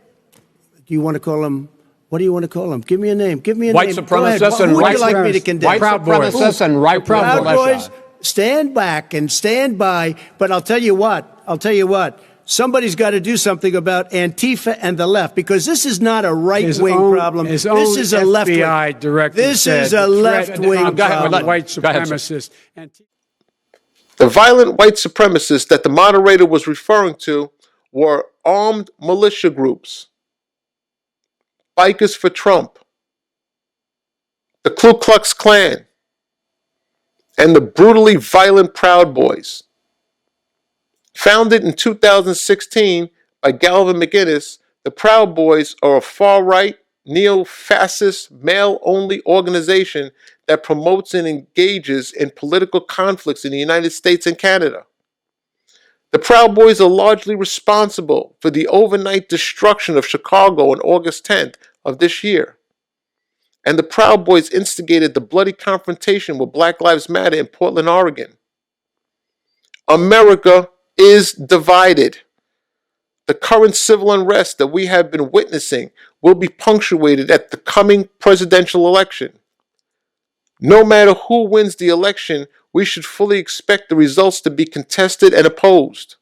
Do you want to call them? What do you want to call them? Give me a name. Give me a white name. Supremacists and who would right you like me to condemn? White supremacists and right Proud Boys. Stand back and stand by. But I'll tell you what. Somebody's got to do something about Antifa and the left, because this is not a right-wing problem. This is a left-wing. FBI director This is a left-wing problem. White supremacists. The violent white supremacists that the moderator was referring to were armed militia groups, Bikers for Trump, the Ku Klux Klan, and the brutally violent Proud Boys. Founded in 2016 by Galvin McInnes, the Proud Boys are a far-right, neo-fascist, male-only organization that promotes and engages in political conflicts in the United States and Canada. The Proud Boys are largely responsible for the overnight destruction of Chicago on August 10th of this year. And the Proud Boys instigated the bloody confrontation with Black Lives Matter in Portland, Oregon. America is divided. The current civil unrest that we have been witnessing will be punctuated at the coming presidential election. No matter who wins the election, we should fully expect the results to be contested and opposed.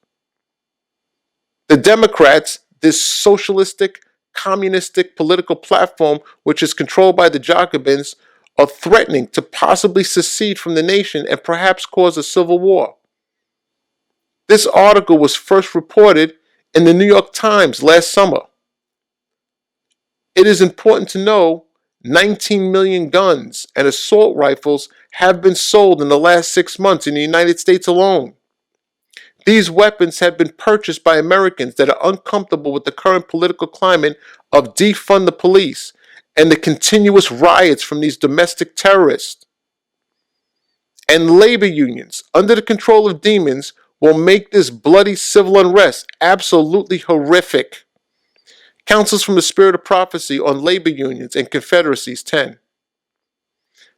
The Democrats, this socialistic, communistic political platform which is controlled by the Jacobins, are threatening to possibly secede from the nation and perhaps cause a civil war. This article was first reported in the New York Times last summer. It is important to know 19 million guns and assault rifles have been sold in the last 6 months in the United States alone. These weapons have been purchased by Americans that are uncomfortable with the current political climate of defund the police and the continuous riots from these domestic terrorists. And labor unions, under the control of demons, will make this bloody civil unrest absolutely horrific. Counsels from the Spirit of Prophecy on Labor Unions and Confederacies, 10.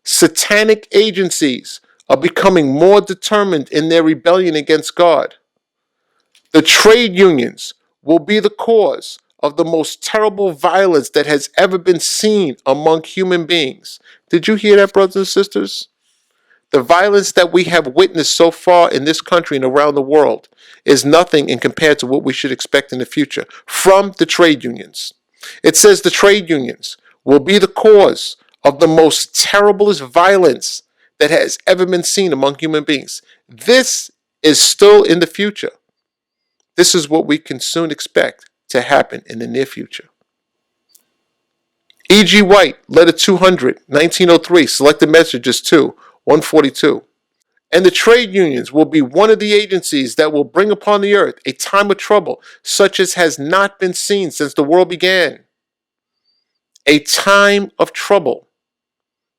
Satanic agencies are becoming more determined in their rebellion against God. The trade unions will be the cause of the most terrible violence that has ever been seen among human beings. Did you hear that, brothers and sisters? The violence that we have witnessed so far in this country and around the world is nothing in compared to what we should expect in the future from the trade unions. It says the trade unions will be the cause of the most terriblest violence that has ever been seen among human beings. This is still in the future. This is what we can soon expect to happen in the near future. E.G. White, Letter 200, 1903, Selected Messages 2, 142. And the trade unions will be one of the agencies that will bring upon the earth a time of trouble such as has not been seen since the world began. A time of trouble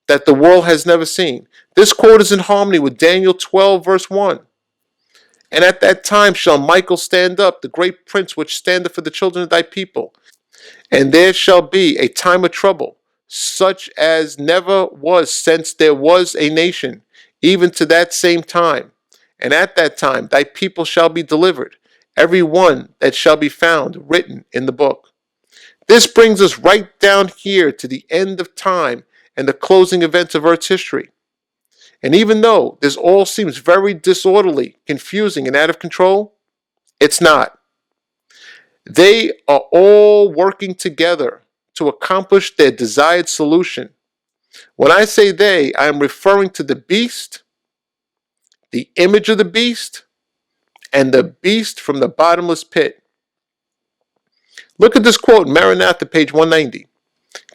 that the world has never seen. This quote is in harmony with Daniel 12, verse 1. And at that time shall Michael stand up, the great prince which standeth for the children of thy people. And there shall be a time of trouble, such as never was since there was a nation, even to that same time. And at that time thy people shall be delivered, every one that shall be found written in the book. This brings us right down here to the end of time and the closing events of Earth's history. And even though this all seems very disorderly, confusing, and out of control, it's not. They are all working together to accomplish their desired solution. When I say they, I am referring to the beast, the image of the beast, and the beast from the bottomless pit. Look at this quote, Maranatha, page 190.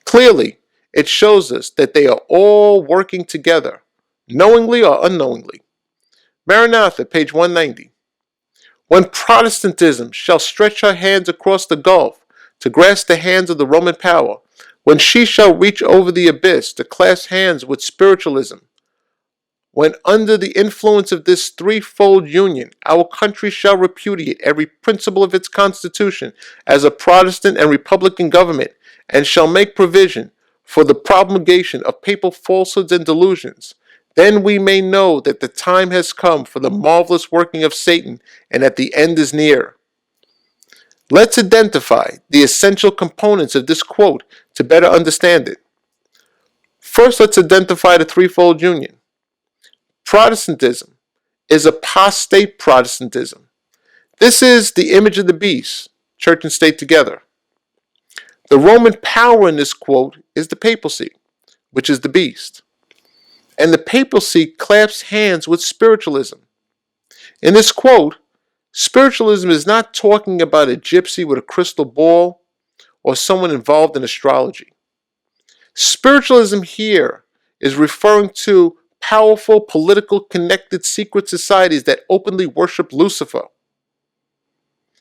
Clearly, it shows us that they are all working together, knowingly or unknowingly. Maranatha, page 190. When Protestantism shall stretch her hands across the gulf to grasp the hands of the Roman power, when she shall reach over the abyss to clasp hands with spiritualism, when under the influence of this threefold union, our country shall repudiate every principle of its constitution as a Protestant and Republican government, and shall make provision for the promulgation of papal falsehoods and delusions, then we may know that the time has come for the marvelous working of Satan and that the end is near. Let's identify the essential components of this quote to better understand it. First, let's identify the threefold union. Protestantism is apostate Protestantism. This is the image of the beast, church and state together. The Roman power in this quote is the papacy, which is the beast. And the papacy clasps hands with spiritualism. In this quote, spiritualism is not talking about a gypsy with a crystal ball or someone involved in astrology. Spiritualism here is referring to powerful, political, connected secret societies that openly worship Lucifer.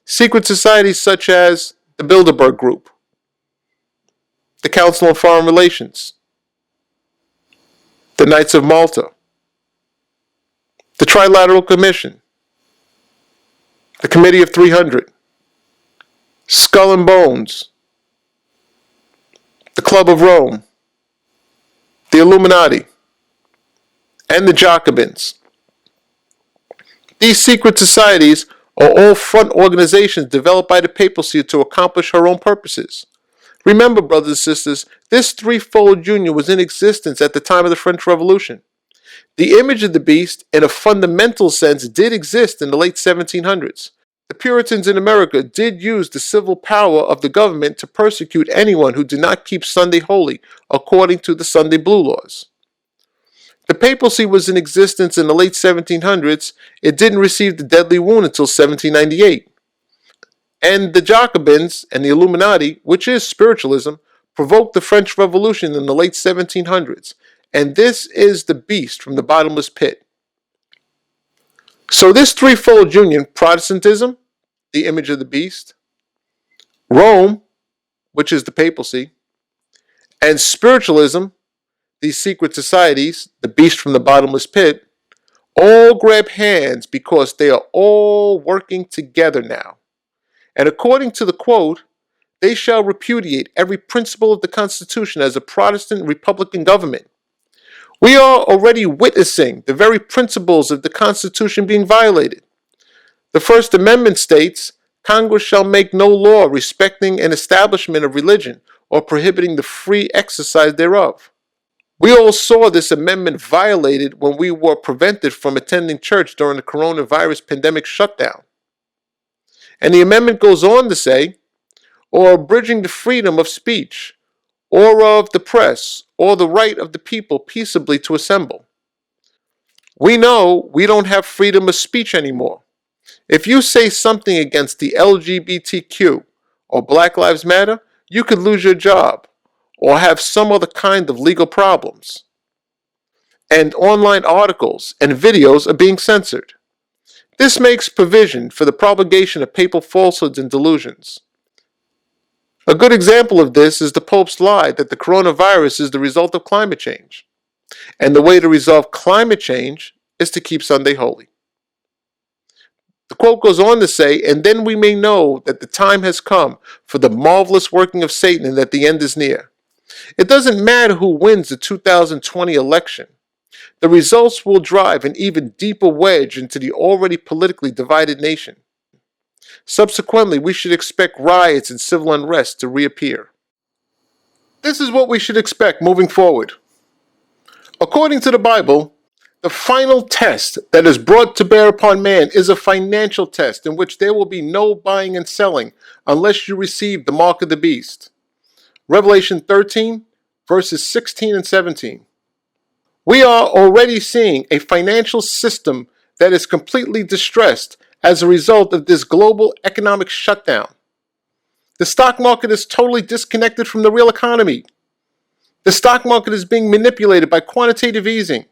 Secret societies such as the Bilderberg Group, the Council on Foreign Relations, the Knights of Malta, the Trilateral Commission, the Committee of 300, Skull and Bones, the Club of Rome, the Illuminati, and the Jacobins. These secret societies are all front organizations developed by the papacy to accomplish her own purposes. Remember, brothers and sisters, this threefold union was in existence at the time of the French Revolution. The image of the beast, in a fundamental sense, did exist in the late 1700s. The Puritans in America did use the civil power of the government to persecute anyone who did not keep Sunday holy according to the Sunday Blue laws. The papacy was in existence in the late 1700s. It didn't receive the deadly wound until 1798. And the Jacobins and the Illuminati, which is spiritualism, provoked the French Revolution in the late 1700s. And this is the beast from the bottomless pit. So this threefold union, Protestantism, the image of the beast, Rome, which is the papacy, and spiritualism, these secret societies, the beast from the bottomless pit, all grab hands because they are all working together now. And according to the quote, they shall repudiate every principle of the Constitution as a Protestant Republican government. We are already witnessing the very principles of the Constitution being violated. The First Amendment states, Congress shall make no law respecting an establishment of religion or prohibiting the free exercise thereof. We all saw this amendment violated when we were prevented from attending church during the coronavirus pandemic shutdown. And the amendment goes on to say, or abridging the freedom of speech, or of the press, or the right of the people peaceably to assemble. We know we don't have freedom of speech anymore. If you say something against the LGBTQ or Black Lives Matter, you could lose your job or have some other kind of legal problems. And online articles and videos are being censored. This makes provision for the propagation of papal falsehoods and delusions. A good example of this is the Pope's lie that the coronavirus is the result of climate change. And the way to resolve climate change is to keep Sunday holy. The quote goes on to say, and then we may know that the time has come for the marvelous working of Satan and that the end is near. It doesn't matter who wins the 2020 election. The results will drive an even deeper wedge into the already politically divided nation. Subsequently, we should expect riots and civil unrest to reappear. This is what we should expect moving forward. According to the Bible, the final test that is brought to bear upon man is a financial test in which there will be no buying and selling unless you receive the mark of the beast. Revelation 13, verses 16 and 17. We are already seeing a financial system that is completely distressed as a result of this global economic shutdown. The stock market is totally disconnected from the real economy. The stock market is being manipulated by quantitative easing,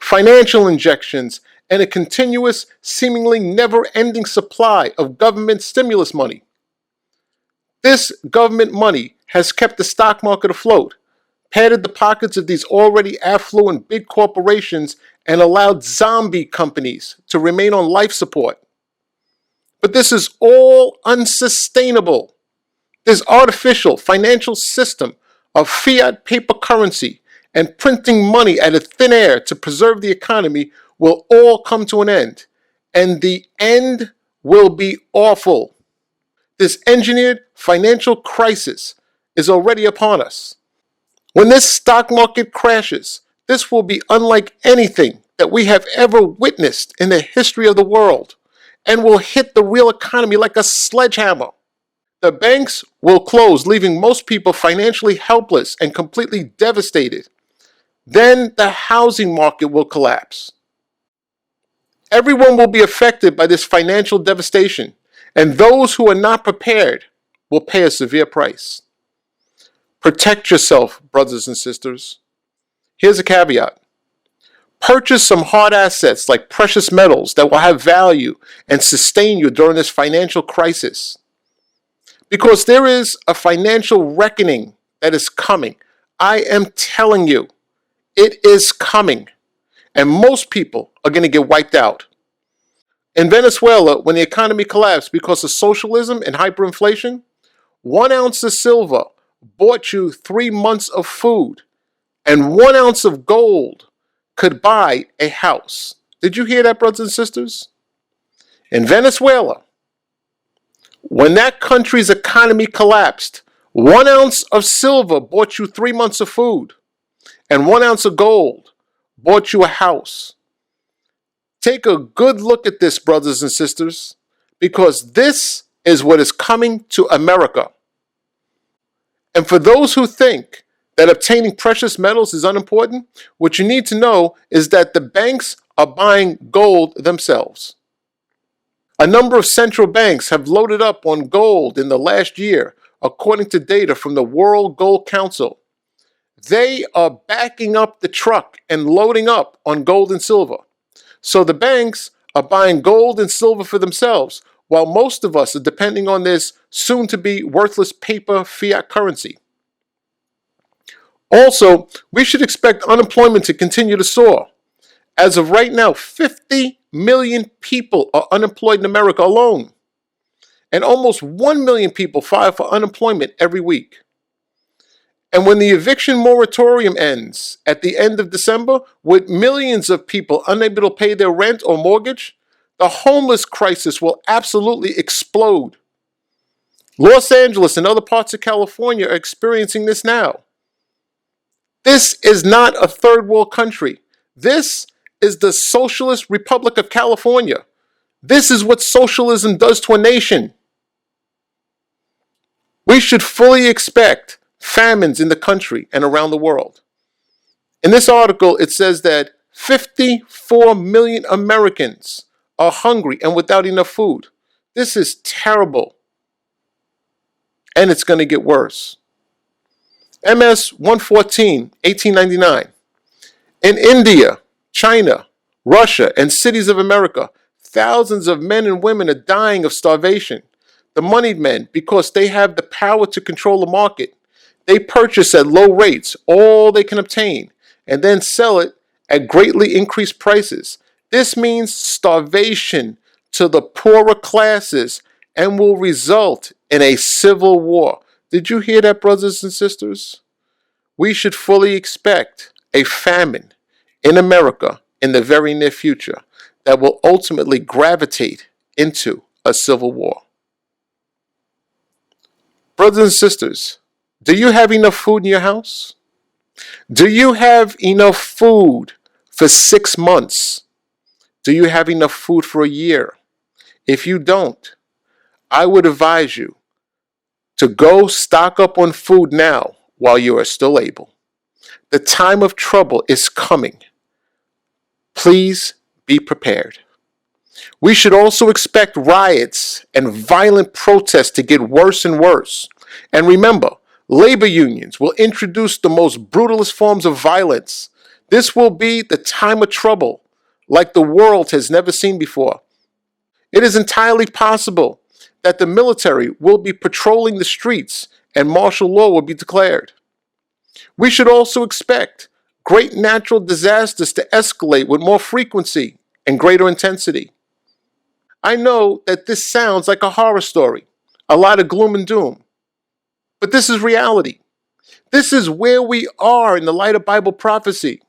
financial injections, and a continuous, seemingly never-ending supply of government stimulus money. This government money has kept the stock market afloat, padded the pockets of these already affluent big corporations, and allowed zombie companies to remain on life support. But this is all unsustainable. This artificial financial system of fiat paper currency and printing money out of thin air to preserve the economy will all come to an end. And the end will be awful. This engineered financial crisis is already upon us. When this stock market crashes, this will be unlike anything that we have ever witnessed in the history of the world, and will hit the real economy like a sledgehammer. The banks will close, leaving most people financially helpless and completely devastated. Then the housing market will collapse. Everyone will be affected by this financial devastation, and those who are not prepared will pay a severe price. Protect yourself, brothers and sisters. Here's a caveat. Purchase some hard assets like precious metals that will have value and sustain you during this financial crisis. Because there is a financial reckoning that is coming. I am telling you, it is coming. And most people are going to get wiped out. In Venezuela, when the economy collapsed because of socialism and hyperinflation, 1 ounce of silver bought you 3 months of food, and 1 ounce of gold could buy a house. Did you hear that, brothers and sisters? In Venezuela, when that country's economy collapsed, 1 ounce of silver bought you 3 months of food, and 1 ounce of gold bought you a house. Take a good look at this, brothers and sisters, because this is what is coming to America. And for those who think that obtaining precious metals is unimportant, what you need to know is that the banks are buying gold themselves. A number of central banks have loaded up on gold in the last year, according to data from the World Gold Council. They are backing up the truck and loading up on gold and silver. So the banks are buying gold and silver for themselves, while most of us are depending on this soon-to-be worthless paper fiat currency. Also, we should expect unemployment to continue to soar. As of right now, 50 million people are unemployed in America alone. and almost 1 million people file for unemployment every week. And when the eviction moratorium ends at the end of December, with millions of people unable to pay their rent or mortgage, the homeless crisis will absolutely explode. Los Angeles and other parts of California are experiencing this now. This is not a third world country. This is the Socialist Republic of California. This is what socialism does to a nation. We should fully expect famines in the country and around the world. In this article, it says that 54 million Americans are hungry and without enough food. This is terrible. And it's going to get worse. MS 114, 1899. In India, China, Russia, and cities of America, thousands of men and women are dying of starvation. The moneyed men, because they have the power to control the market, they purchase at low rates all they can obtain and then sell it at greatly increased prices. This means starvation to the poorer classes and will result in a civil war. Did you hear that, brothers and sisters? We should fully expect a famine in America in the very near future that will ultimately gravitate into a civil war. Brothers and sisters, do you have enough food in your house? Do you have enough food for 6 months? Do you have enough food for a year? If you don't, I would advise you to go stock up on food now while you are still able. The time of trouble is coming. Please be prepared. We should also expect riots and violent protests to get worse and worse. And remember, labor unions will introduce the most brutalist forms of violence. This will be the time of trouble like the world has never seen before. It is entirely possible that the military will be patrolling the streets and martial law will be declared. We should also expect great natural disasters to escalate with more frequency and greater intensity. I know that this sounds like a horror story, a lot of gloom and doom, but this is reality. This is where we are in the light of Bible prophecy.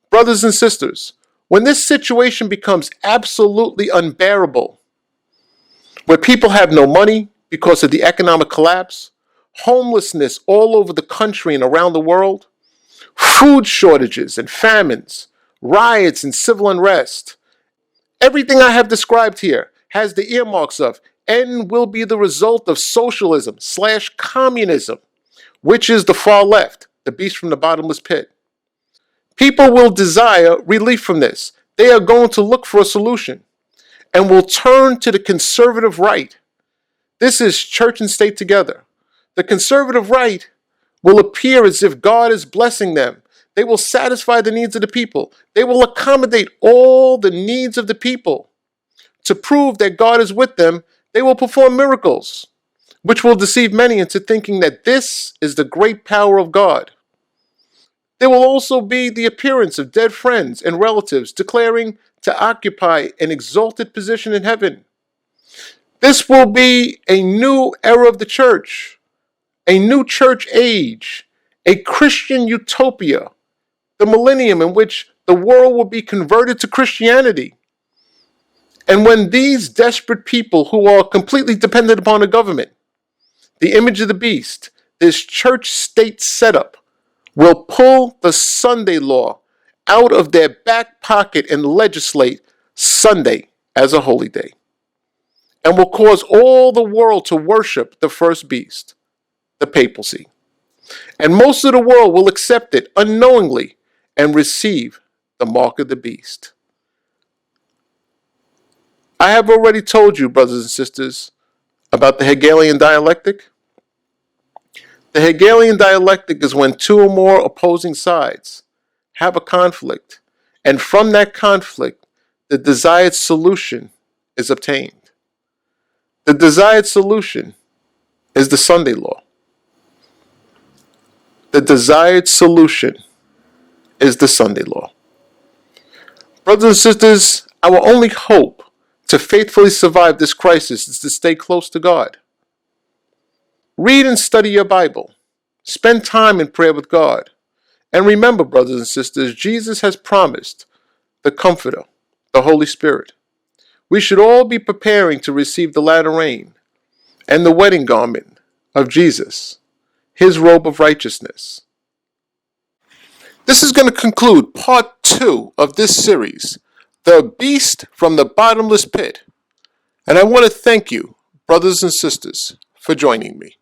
Brothers and sisters, when this situation becomes absolutely unbearable, where people have no money because of the economic collapse, homelessness all over the country and around the world, food shortages and famines, riots and civil unrest, everything I have described here has the earmarks of and will be the result of socialism/communism, which is the far left, the beast from the bottomless pit. People will desire relief from this. They are going to look for a solution and will turn to the conservative right. This is church and state together. The conservative right will appear as if God is blessing them. They will satisfy the needs of the people. They will accommodate all the needs of the people. To prove that God is with them, they will perform miracles, which will deceive many into thinking that this is the great power of God. There will also be the appearance of dead friends and relatives declaring to occupy an exalted position in heaven. This will be a new era of the church, a new church age, a Christian utopia, the millennium in which the world will be converted to Christianity. And when these desperate people who are completely dependent upon the government, the image of the beast, this church-state setup, will pull the Sunday law out of their back pocket and legislate Sunday as a holy day, and will cause all the world to worship the first beast, the papacy. And most of the world will accept it unknowingly and receive the mark of the beast. I have already told you, brothers and sisters, about the Hegelian dialectic. The Hegelian dialectic is when two or more opposing sides have a conflict, and from that conflict, the desired solution is obtained. The desired solution is the Sunday law. The desired solution is the Sunday law. Brothers and sisters, our only hope to faithfully survive this crisis is to stay close to God. Read and study your Bible. Spend time in prayer with God. And remember, brothers and sisters, Jesus has promised the Comforter, the Holy Spirit. We should all be preparing to receive the latter rain and the wedding garment of Jesus, his robe of righteousness. This is going to conclude part 2 of this series, The Beast from the Bottomless Pit. And I want to thank you, brothers and sisters, for joining me.